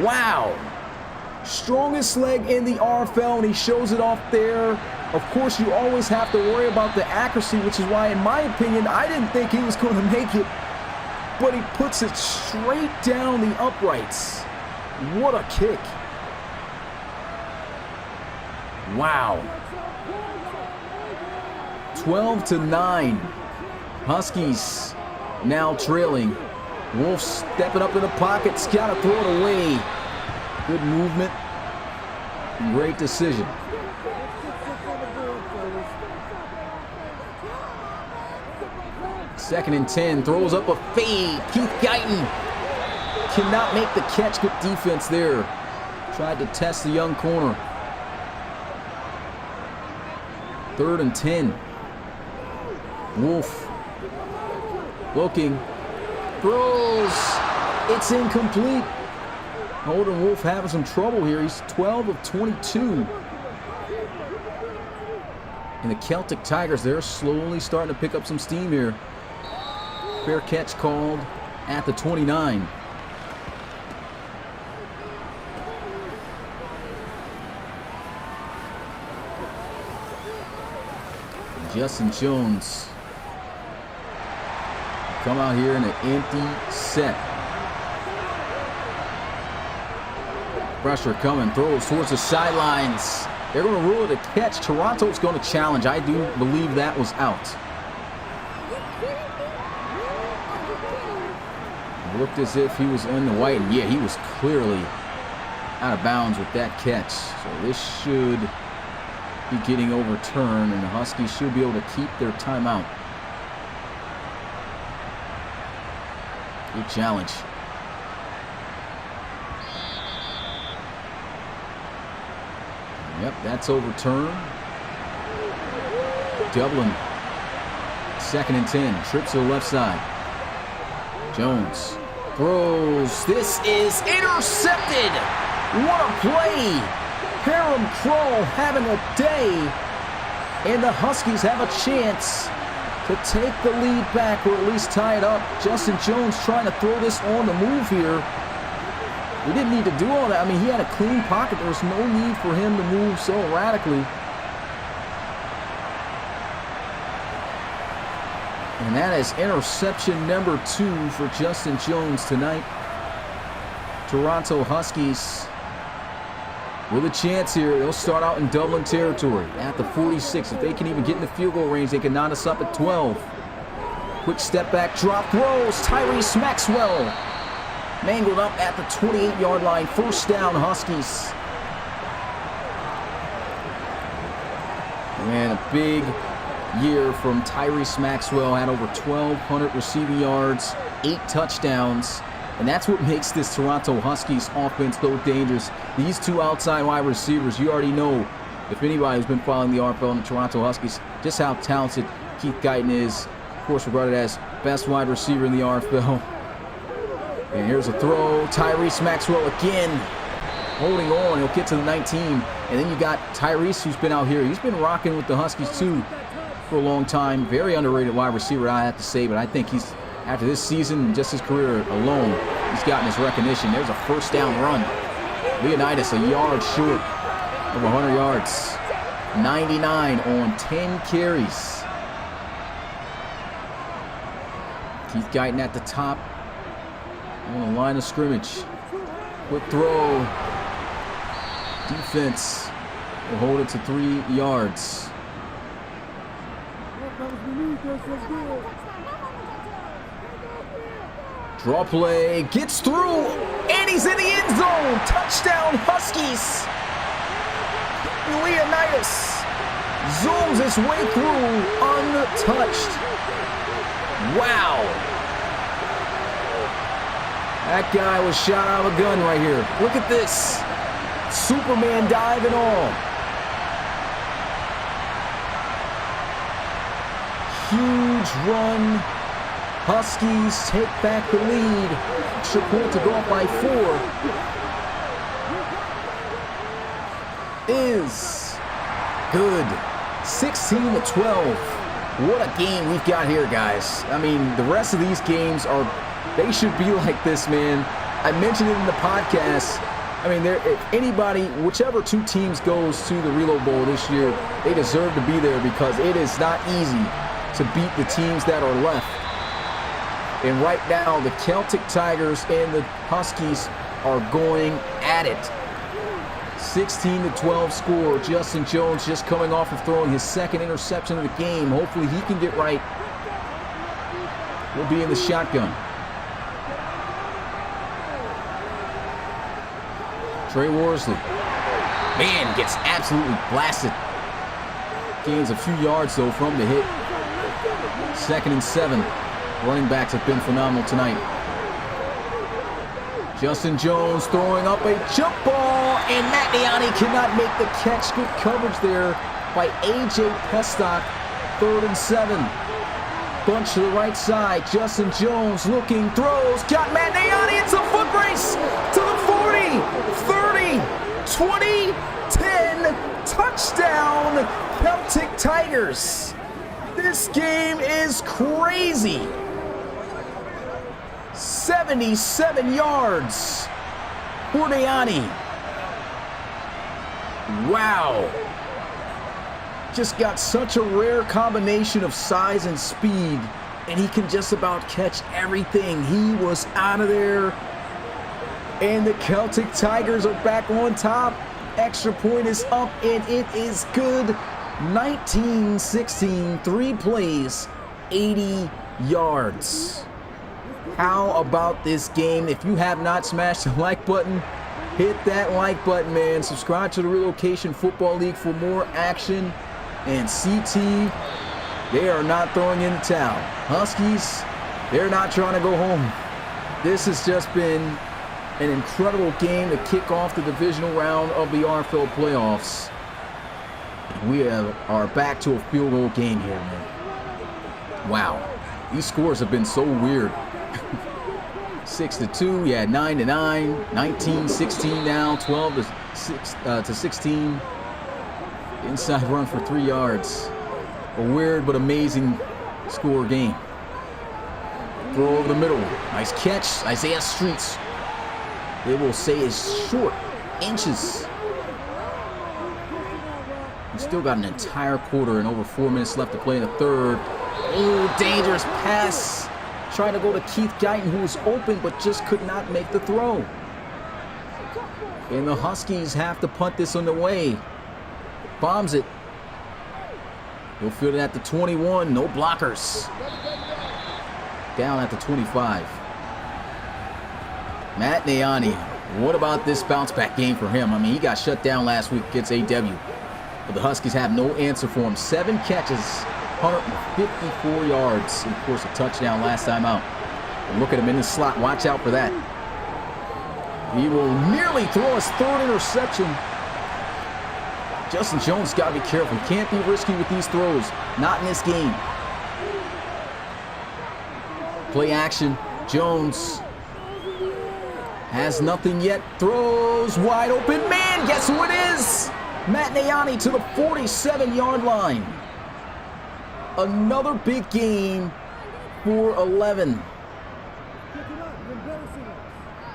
Wow. Strongest leg in the RFL, and he shows it off there. Of course, you always have to worry about the accuracy, which is why, in my opinion, I didn't think he was going to make it. But he puts it straight down the uprights. What a kick. Wow. 12-9. Huskies now trailing. Wolf stepping up in the pocket's got to throw it away. Good movement. Great decision. Second and 10. Throws up a fade. Keith Guyton cannot make the catch. Good defense there. Tried to test the young corner. Third and 10. Wolf looking. Throws. It's incomplete. Holden Wolf having some trouble here. He's 12 of 22. And the Celtic Tigers, they're slowly starting to pick up some steam here. Fair catch called at the 29. Justin Jones come out here in an empty set. Pressure coming, throws towards the sidelines. They're going to rule it a catch. Toronto's going to challenge. I do believe that was out. It looked as if he was in the white, and yeah, he was clearly out of bounds with that catch. So this should be getting overturned, and the Huskies should be able to keep their timeout. Good challenge. Yep, that's overturned. Dublin, second and 10, trips to the left side. Jones throws. This is intercepted. What a play. Parham Crow having a day, and the Huskies have a chance to take the lead back, or at least tie it up. Justin Jones trying to throw this on the move here. We didn't need to do all that. I mean, he had a clean pocket. There was no need for him to move so erratically. And that is interception number 2 for Justin Jones tonight. Toronto Huskies with a chance here. They'll start out in Dublin territory at the 46. If they can even get in the field goal range, they can knot us up at 12. Quick step back, drop, throws. Tyrese Maxwell mangled up at the 28-yard line. First down, Huskies. And a big year from Tyrese Maxwell. Had over 1,200 receiving yards, 8 touchdowns. And that's what makes this Toronto Huskies offense so dangerous. These two outside wide receivers, you already know, if anybody's been following the RFL and the Toronto Huskies, just how talented Keith Guyton is. Of course, regarded as best wide receiver in the RFL. And here's a throw. Tyrese Maxwell again holding on. He'll get to the 19. And then you got Tyrese, who's been out here. He's been rocking with the Huskies, too, for a long time. Very underrated wide receiver, I have to say. But I think he's, after this season, just his career alone, he's gotten his recognition. There's a first down run. Leonidas a yard short of 100 yards. 99 on 10 carries. Keith Guyton at the top on the line of scrimmage. Quick throw. Defense will hold it to 3 yards. Draw play, gets through, and he's in the end zone. Touchdown, Huskies. Leonidas zooms his way through untouched. Wow. That guy was shot out of a gun right here. Look at this. Superman dive and all. Huge run. Huskies take back the lead. Extra point to go up by 4. Is good. 16-12. What a game we've got here, guys. I mean, the rest of these games they should be like this, man. I mentioned it in the podcast. I mean, if anybody, whichever two teams goes to the Reload Bowl this year, they deserve to be there because it is not easy to beat the teams that are left. And right now, the Celtic Tigers and the Huskies are going at it. 16-12 score. Justin Jones just coming off of throwing his second interception of the game. Hopefully he can get right. We'll be in the shotgun. Trey Worsley. Man, gets absolutely blasted. Gains a few yards, though, from the hit. 2nd and 7. Running backs have been phenomenal tonight. Justin Jones throwing up a jump ball, and Matt Niani cannot make the catch. Good coverage there by A.J. Pestock. 3rd and 7. Bunch to the right side. Justin Jones looking, throws, got Matt Niani. It's a foot race to the 40, 30, 20, 10. Touchdown, Celtic Tigers. This game is crazy. 77 yards for Niani. Wow. Just got such a rare combination of size and speed, and he can just about catch everything. He was out of there, and the Celtic Tigers are back on top. Extra point is up, and it is good. 19-16, 3 plays, 80 yards. How about this game? If you have not smashed the like button, hit that like button, man. Subscribe to the Relocation Football League for more action. And CT, they are not throwing in the towel. Huskies, they're not trying to go home. This has just been an incredible game to kick off the divisional round of the RFL playoffs. We are back to a field goal game here, man. Wow. These scores have been so weird. 6-2, yeah, 9-9, 19-16 now, 12-16. Inside run for 3 yards. A weird but amazing score game. Throw over the middle. Nice catch. Isaiah Streets. They will say is short. Inches. We still got an entire quarter and over 4 minutes left to play in the third. Oh, dangerous pass. Trying to go to Keith Guyton, who was open but just could not make the throw. And the Huskies have to punt this on the way. Bombs it. He'll field it at the 21. No blockers. Down at the 25. Matt Niani. What about this bounce back game for him? I mean, he got shut down last week against AW. But the Huskies have no answer for him. 7 catches, 154 yards. And of course, a touchdown last time out. And look at him in the slot. Watch out for that. He will nearly throw his 3rd interception. Justin Jones got to be careful. He can't be risky with these throws. Not in this game. Play action. Jones has nothing yet. Throws wide open. Man, guess who it is? Matt Niani to the 47-yard line. Another big game for 11.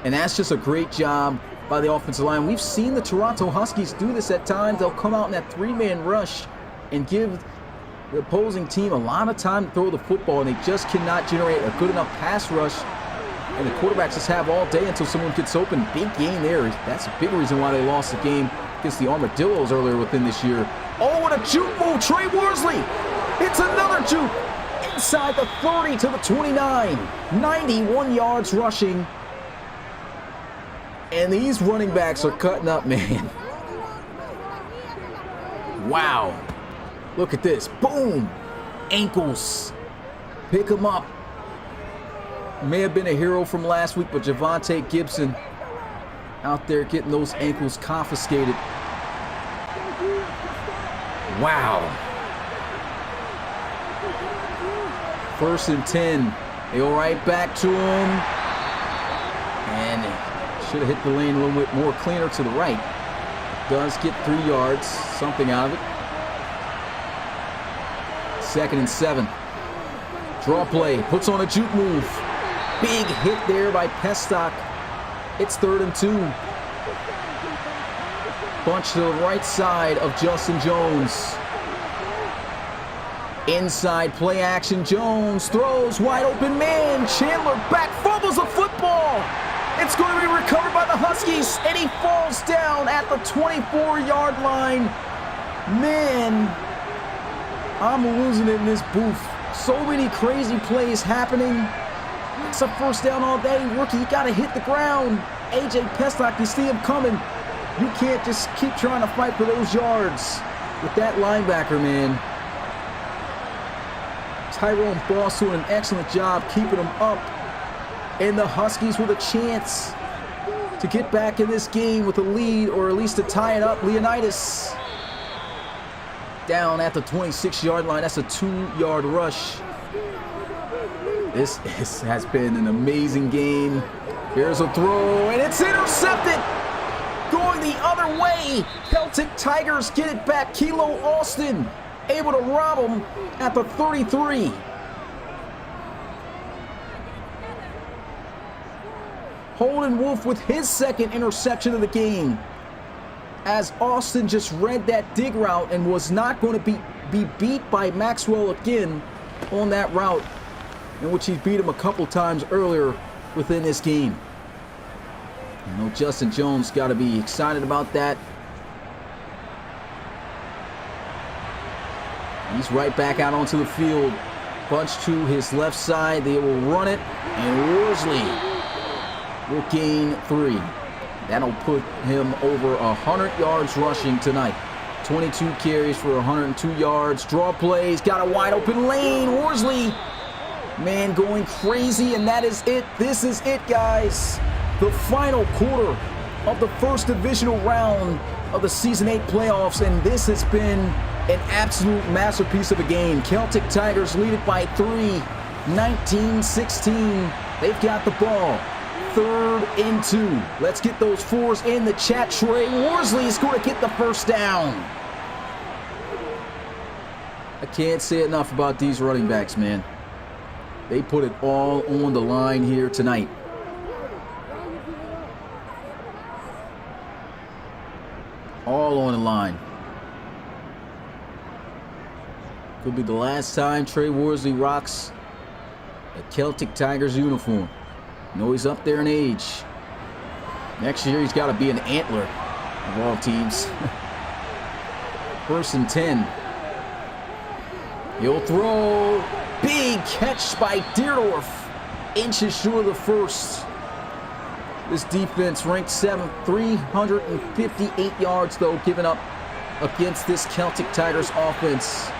And that's just a great job by the offensive line. We've seen the Toronto Huskies do this at times. They'll come out in that 3-man rush and give the opposing team a lot of time to throw the football, and they just cannot generate a good enough pass rush. And the quarterbacks just have all day until someone gets open. Big game there. That's a big reason why they lost the game against the Armadillos earlier within this year. Oh, what a juke move. Trey Worsley. It's another juke. Inside the 30 to the 29. 91 yards rushing. And these running backs are cutting up, man. Wow. Look at this. Boom. Ankles. Pick him up. May have been a hero from last week, but Javonte Gibson out there getting those ankles confiscated. Wow. 1st and 10. They go right back to him. And should have hit the lane a little bit more cleaner to the right. Does get 3 yards, something out of it. 2nd and 7. Draw play, puts on a juke move. Big hit there by Pestock. It's 3rd and 2. Bunch to the right side of Justin Jones. Inside play action, Jones throws, wide open man. Chandler back, fumbles the football. It's going to be recovered by the Huskies, and he falls down at the 24-yard line. Man, I'm losing it in this booth. So many crazy plays happening. It's a first down all day. Rookie, you got to hit the ground. AJ Pestock, you see him coming. You can't just keep trying to fight for those yards with that linebacker, man. Tyrone Boss doing an excellent job keeping them up. And the Huskies with a chance to get back in this game with a lead, or at least to tie it up. Leonidas down at the 26-yard line. That's a 2-yard rush. This has been an amazing game. Here's a throw, and it's intercepted. Going the other way. Celtic Tigers get it back. Kilo Austin able to rob them at the 33. Holden Wolf with his 2nd interception of the game, as Austin just read that dig route and was not going to be beat by Maxwell again on that route, in which he beat him a couple times earlier within this game. I know Justin Jones got to be excited about that. He's right back out onto the field. Bunch to his left side. They will run it, and Worsley will gain 3. That'll put him over 100 yards rushing tonight. 22 carries for 102 yards. Draw plays, got a wide open lane. Worsley, man, going crazy, and that is it. This is it, guys. The final quarter of the first divisional round of the Season 8 playoffs, and this has been an absolute masterpiece of a game. Celtic Tigers lead it by 3, 19-16. They've got the ball. 3rd and 2. Let's get those 4s in the chat. Trey Worsley is going to get the first down. I can't say enough about these running backs, man. They put it all on the line here tonight. All on the line. Could be the last time Trey Worsley rocks a Celtic Tigers uniform. No, he's up there in age. Next year, he's got to be an Antler of all teams. 1st and 10. He'll throw. Big catch by Deerdorf. Inches short of the first. This defense ranked 7th, 358 yards, though, given up against this Celtic Tigers offense.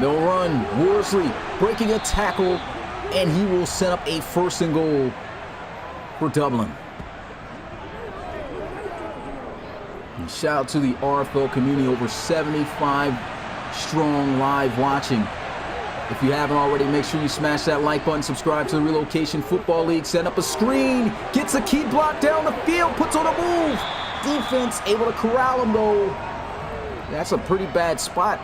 They'll run. Worsley breaking a tackle, and he will set up a 1st and goal for Dublin. And shout out to the RFL community, over 75 strong live watching. If you haven't already, make sure you smash that like button, subscribe to the Relocation Football League, set up a screen, gets a key block down the field, puts on a move. Defense able to corral him, though. That's a pretty bad spot.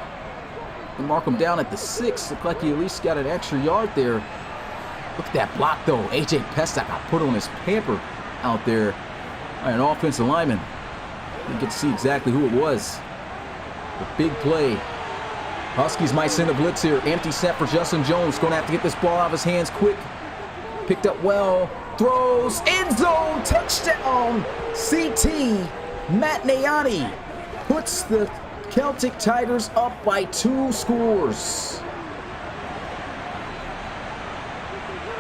They mark him down at the 6. Looked like he at least got an extra yard there. Look at that block, though. AJ Pestock got put on his pamper out there by an offensive lineman. Didn't get to see exactly who it was. The big play. Huskies might send a blitz here. Empty set for Justin Jones. Going to have to get this ball out of his hands quick. Picked up well. Throws. End zone. Touchdown. CT. Matt Nayani puts the Celtic Tigers up by 2 scores.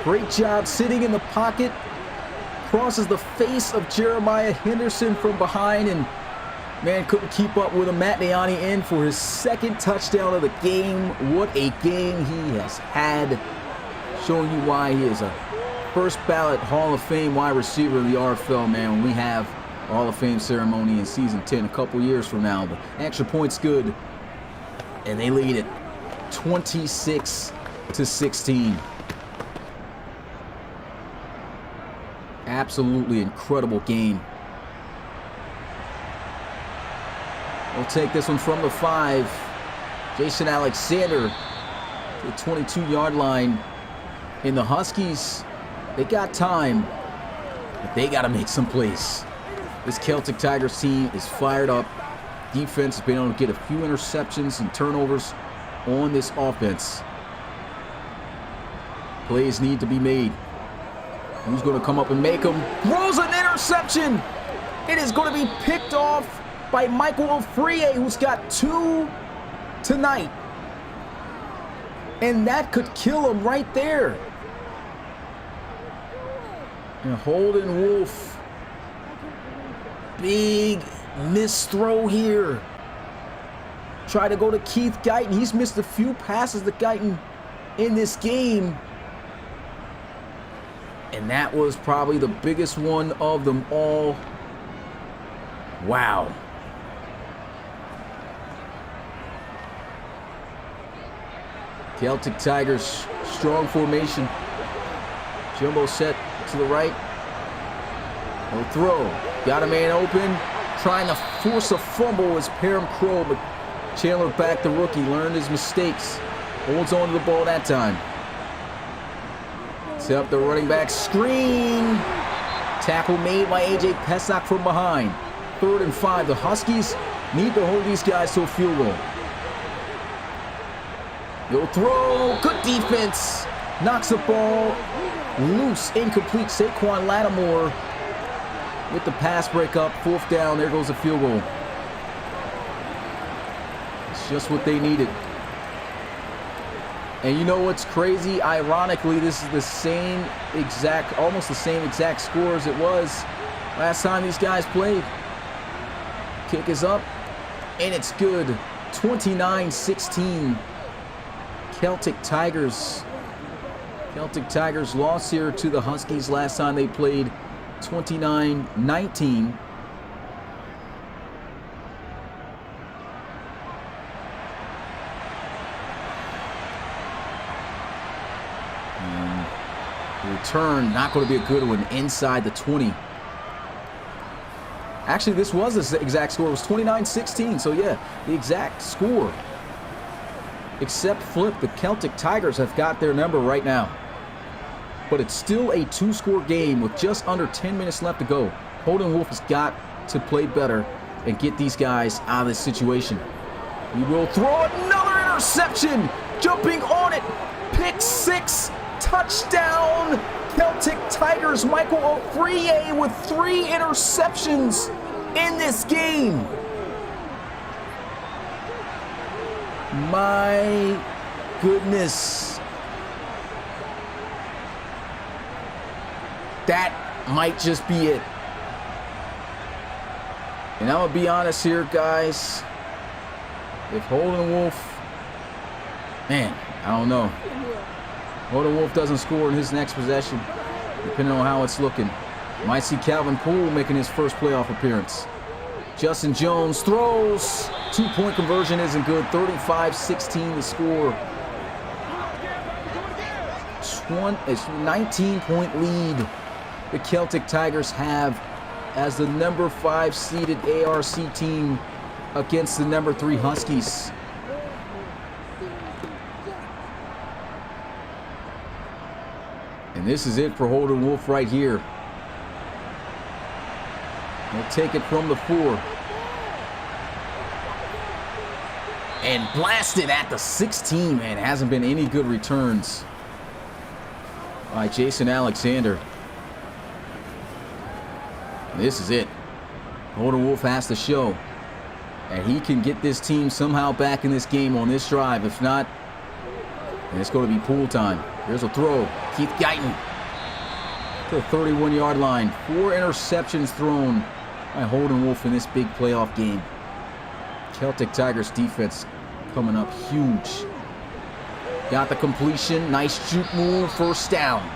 Great job sitting in the pocket. Crosses the face of Jeremiah Henderson from behind, and man, couldn't keep up with him. Matt Nayani in for his 2nd touchdown of the game. What a game he has had. Showing you why he is a first ballot Hall of Fame wide receiver of the RFL, man. When we have a Hall of Fame ceremony in season 10 a couple years from now. But extra points good. And they lead it 26-16. Absolutely incredible game. We'll take this one from the 5. Jason Alexander to the 22-yard line. In the Huskies, they got time, but they got to make some plays. This Celtic Tigers team is fired up. Defense has been able to get a few interceptions and turnovers on this offense. Plays need to be made. Who's going to come up and make them? Throws an interception! It is going to be picked off by Michael Ofrie, who's got 2 tonight. And that could kill him right there. And Holden Wolf. Big missed throw here. Try to go to Keith Guyton. He's missed a few passes to Guyton in this game. And that was probably the biggest one of them all. Wow. Celtic Tigers, strong formation. Jumbo set to the right. No throw. Got a man open. Trying to force a fumble as Parham Crow, but Chandler Back, the rookie, learned his mistakes. Holds on to the ball that time. Set up the running back screen. Tackle made by A.J. Pesach from behind. 3rd and 5. The Huskies need to hold these guys to a field goal. No throw. Good defense. Knocks the ball loose. Incomplete. Saquon Lattimore with the pass breakup. 4th down. There goes the field goal. It's just what they needed. And you know what's crazy? Ironically, this is the same exact, almost the same exact score as it was last time these guys played. Kick is up, and it's good. 29-16. Celtic Tigers. Celtic Tigers lost here to the Huskies last time they played. 29-19. Return, not going to be a good one, inside the 20. Actually, this was the exact score. It was 29-16, so yeah, the exact score. Except flip, the Celtic Tigers have got their number right now. But it's still a 2-score game with just under 10 minutes left to go. Holden Wolf has got to play better and get these guys out of this situation. He will throw another interception, jumping on it. Pick 6. Touchdown, Celtic Tigers. Michael Ofrie with 3 interceptions in this game. My goodness. That might just be it. And I'm going to be honest here, guys. If Holden Wolf, man, I don't know. Holden Wolf doesn't score in his next possession, depending on how it's looking. Might see Calvin Poole making his first playoff appearance. Justin Jones throws. 2-point conversion isn't good. 35-16 the score. It's a 19-point lead the Celtic Tigers have as the number 5 seeded ARC team against the number 3 Huskies. And this is it for Holden Wolf right here. He'll take it from the 4. And blasted at the 16, man. Hasn't been any good returns by Jason Alexander. And this is it. Holden Wolf has to show that he can get this team somehow back in this game on this drive. If not, then it's going to be pool time. Here's a throw. Keith Guyton to the 31-yard line. 4 interceptions thrown by Holden Wolf in this big playoff game. Celtic Tigers defense coming up huge. Got the completion. Nice juke move. 1st down.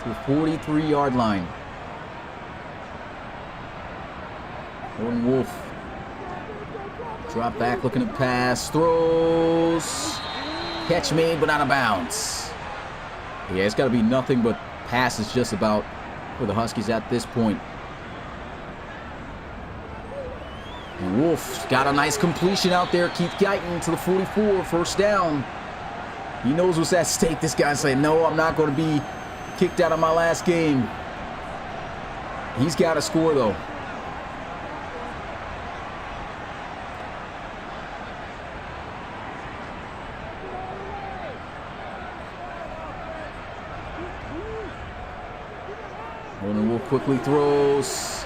To the 43-yard line. Holden Wolf. Drop back, looking to pass. Throws. Catch made, but out of bounds. Yeah, it's got to be nothing but passes just about for the Huskies at this point. And Wolf got a nice completion out there. Keith Guyton to the 44, first down. He knows what's at stake. This guy's saying, no, I'm not going to be kicked out of my last game. He's got to score, though. Golden Wolf quickly throws.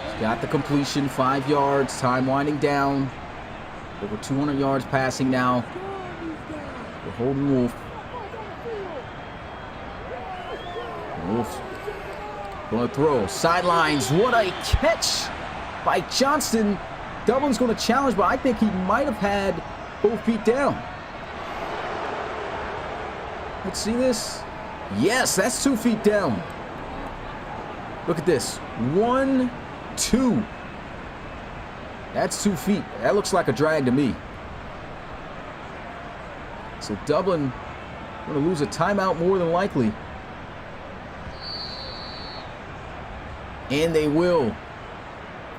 He's got the completion, 5 yards, time winding down. Over 200 yards passing now. For Holden Wolf. Wolf going to throw. Sidelines. What a catch by Johnston. Dublin's going to challenge, but I think he might have had both feet down. Let's see this. Yes, that's 2 feet down. Look at this. 1, 2. That's 2 feet. That looks like a drag to me. So Dublin going to lose a timeout more than likely. And they will.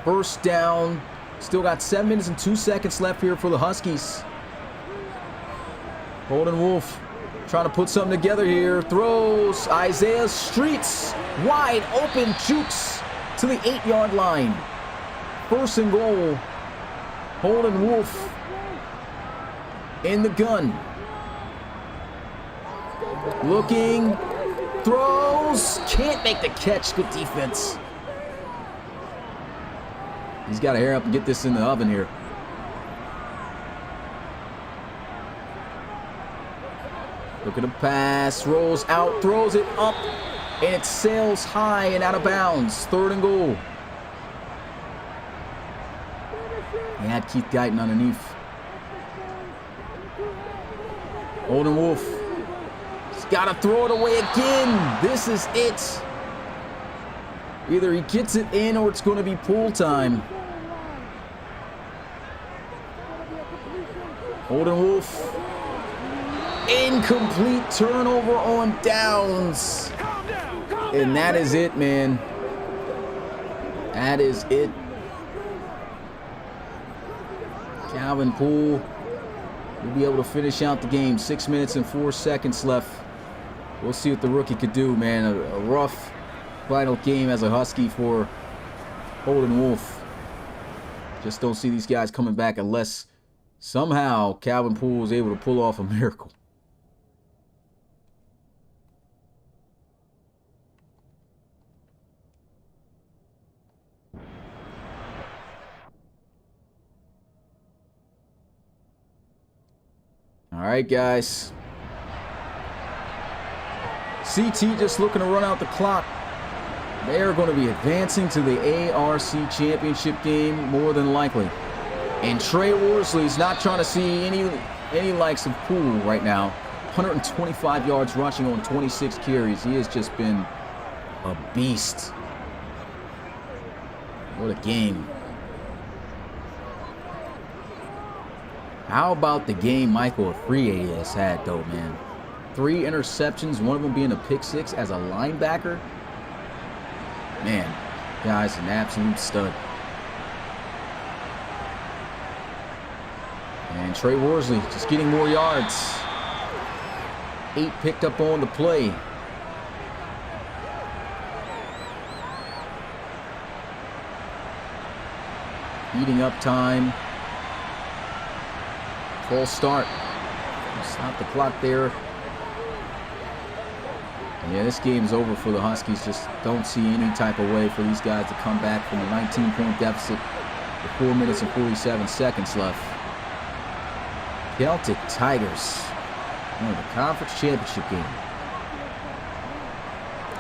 First down. Still got 7 minutes and 2 seconds left here for the Huskies. Holden Wolf trying to put something together here. Throws. Isaiah Streets. Wide open. Jukes to the 8-yard line. First and goal. Holden Wolf in the gun. Looking. Throws. Can't make the catch. Good defense. He's got to hurry up and get this in the oven here. Look at the pass. Rolls out. Throws it up. And it sails high and out of bounds. Third and goal. He had Keith Guyton underneath. Holden Wolf. He's got to throw it away again. This is it. Either he gets it in or it's going to be pool time. Holden Wolf. Incomplete turnover on downs. And that is it, man. That is it. Calvin Poole will be able to finish out the game. 6 minutes and 4 seconds left. We'll see what the rookie could do, man. A rough final game as a Husky for Holden Wolf. Just don't see these guys coming back unless somehow Calvin Poole is able to pull off a miracle. All right, guys. CT just looking to run out the clock. They are going to be advancing to the ARC Championship game more than likely. And Trey Worsley's not trying to see any likes of Poole right now. 125 yards rushing on 26 carries. He has just been a beast. What a game. How about the game Michael Afriyie has had, though, man? 3 interceptions, one of them being a pick 6 as a linebacker. Man, guy's an absolute stud. And Trey Worsley just getting more yards. 8 picked up on the play. Eating up time. Full start. Stop the clock there. Yeah, this game's over for the Huskies. Just don't see any type of way for these guys to come back from a 19-point deficit with 4 minutes and 47 seconds left. Celtic Tigers in the conference championship game.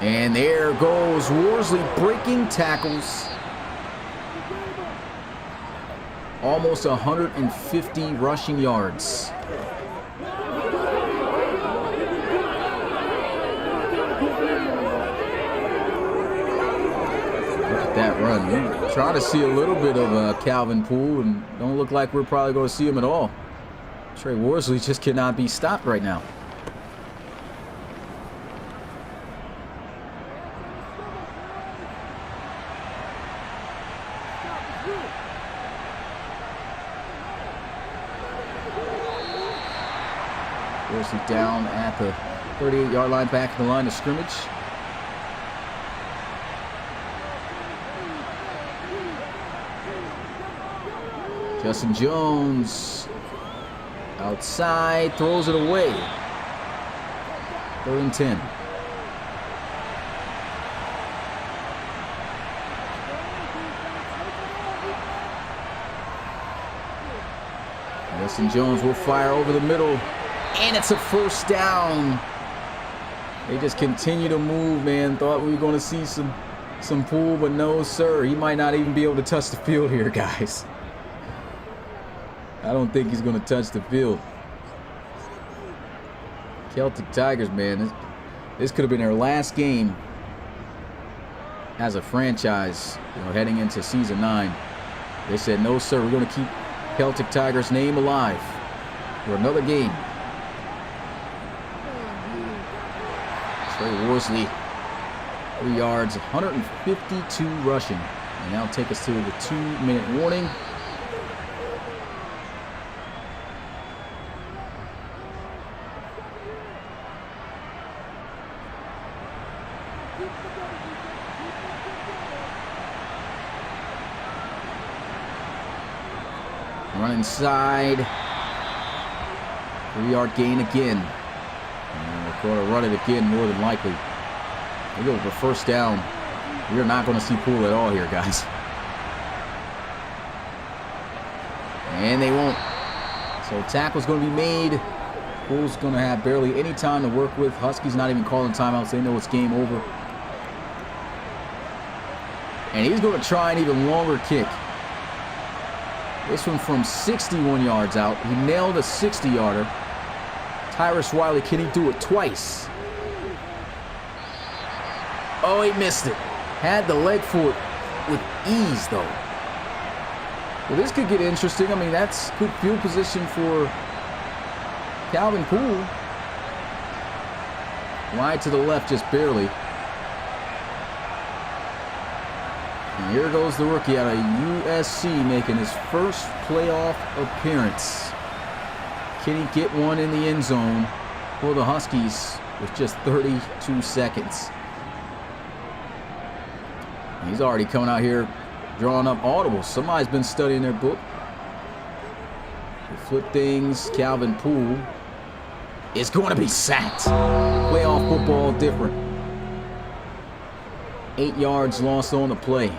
And there goes Worsley breaking tackles. Almost 150 rushing yards. That run. We try to see a little bit of Calvin Poole, and don't look like we're probably going to see him at all. Trey Worsley just cannot be stopped right now. Worsley down at the 38-yard line, back in the line of scrimmage. Justin Jones outside, throws it away. 3rd and 10. Justin Jones will fire over the middle, and it's a 1st down. They just continue to move, man. Thought we were going to see some pool, but no, sir. He might not even be able to touch the field here, guys. I don't think he's going to touch the field. Celtic Tigers, man. This could have been their last game as a franchise, heading into season 9. They said, no, sir, we're going to keep Celtic Tigers' name alive for another game. Trey Worsley, 3 yards, 152 rushing. And now take us to the 2-minute warning. Run inside. 3-yard gain again. And they're going to run it again, more than likely. They go for 1st down. We are not going to see Poole at all here, guys. And they won't. So tackle's going to be made. Poole's going to have barely any time to work with. Huskies not even calling timeouts. They know it's game over. And he's going to try an even longer kick. This one from 61 yards out. He nailed a 60-yarder. Tyrus Wiley, can he do it twice? Oh, he missed it. Had the leg for it with ease, though. Well, this could get interesting. I mean, that's good field position for Calvin Poole. Wide to the left, just barely. And here goes the rookie out of USC making his first playoff appearance. Can he get one in the end zone for the Huskies with just 32 seconds? And he's already coming out here drawing up audibles. Somebody's been studying their book. They flip things. Calvin Poole is going to be sacked. Playoff football different. 8 yards lost on the play.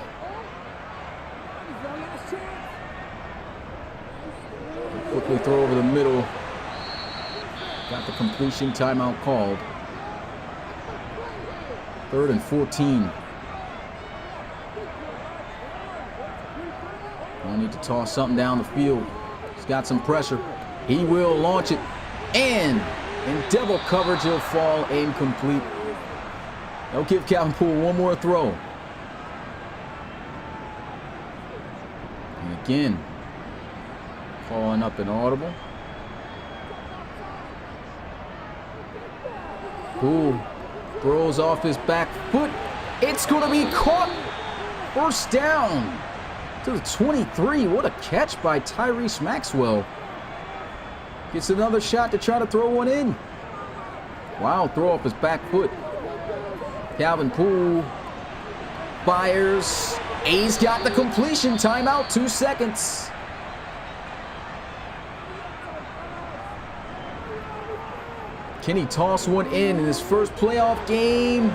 Quickly throw over the middle. Got the completion, timeout called. 3rd and 14. I need to toss something down the field. He's got some pressure. He will launch it. And in double coverage, he'll fall incomplete. They'll give Calvin Poole one more throw. And again, calling up an audible. Poole throws off his back foot. It's going to be caught. 1st down to the 23. What a catch by Tyrese Maxwell. Gets another shot to try to throw one in. Wow, throw off his back foot. Calvin Poole fires. He's got the completion. Timeout, 2 seconds. Can he toss one in his first playoff game?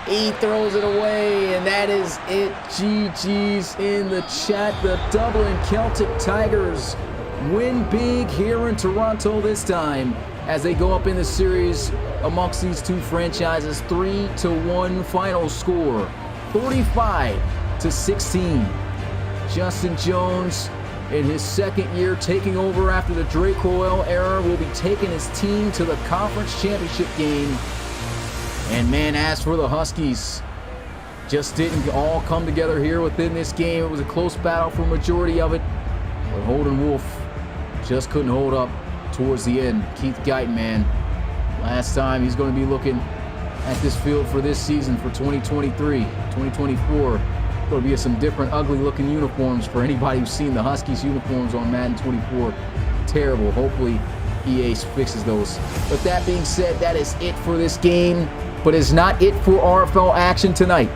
He throws it away, and that is it. GG's in the chat. The Dublin Celtic Tigers win big here in Toronto this time as they go up in the series amongst these two franchises. 3-1 final score, 45-16. Justin Jones, in his 2nd year taking over after the Drake Royal era, will be taking his team to the conference championship game. And man, as for the Huskies, just didn't all come together here within this game. It was a close battle for a majority of it, but Holden Wolf just couldn't hold up towards the end. Keith Guyton, man, last time he's going to be looking at this field for this season for 2023, 2024. Going to be some different ugly looking uniforms for anybody who's seen the Huskies uniforms on Madden 24. Terrible. Hopefully EA fixes those. But that being said, that is it for this game. But it's not it for RFL action tonight.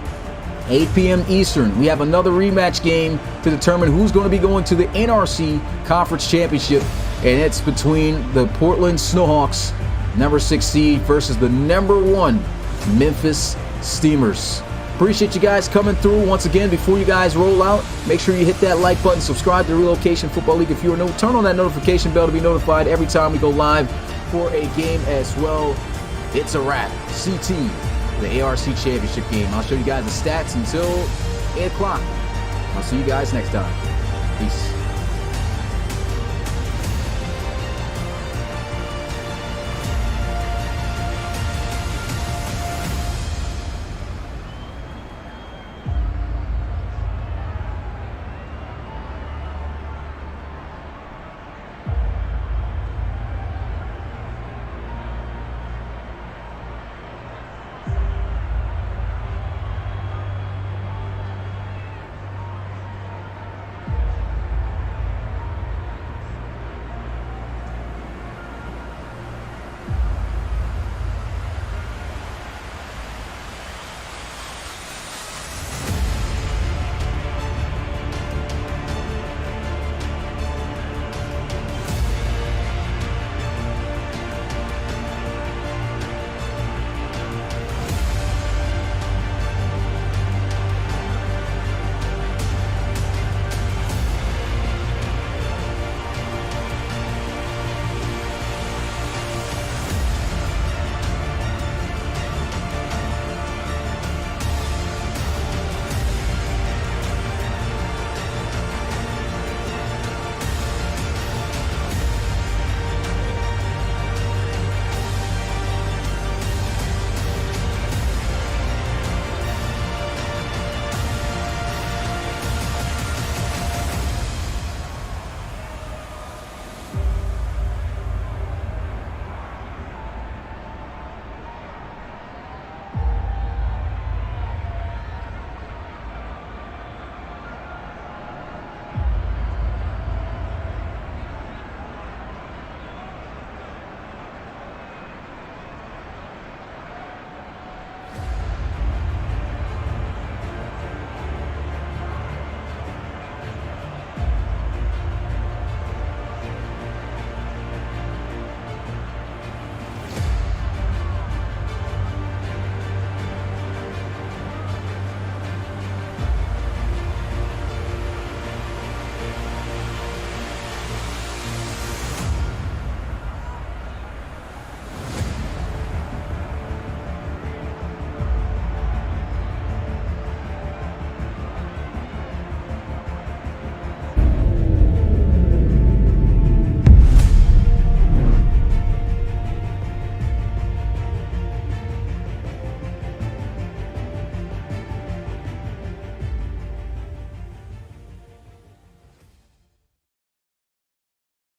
8 p.m. Eastern, we have another rematch game to determine who's going to be going to the NRC Conference Championship. And it's between the Portland Snowhawks, number 6 seed, versus the number 1 Memphis Steamers. Appreciate you guys coming through. Once again, before you guys roll out, make sure you hit that like button, subscribe to Relocation Football League if you are new. Turn on that notification bell to be notified every time we go live for a game as well. It's a wrap. CT, the ARC Championship game. I'll show you guys the stats until 8 o'clock. I'll see you guys next time. Peace.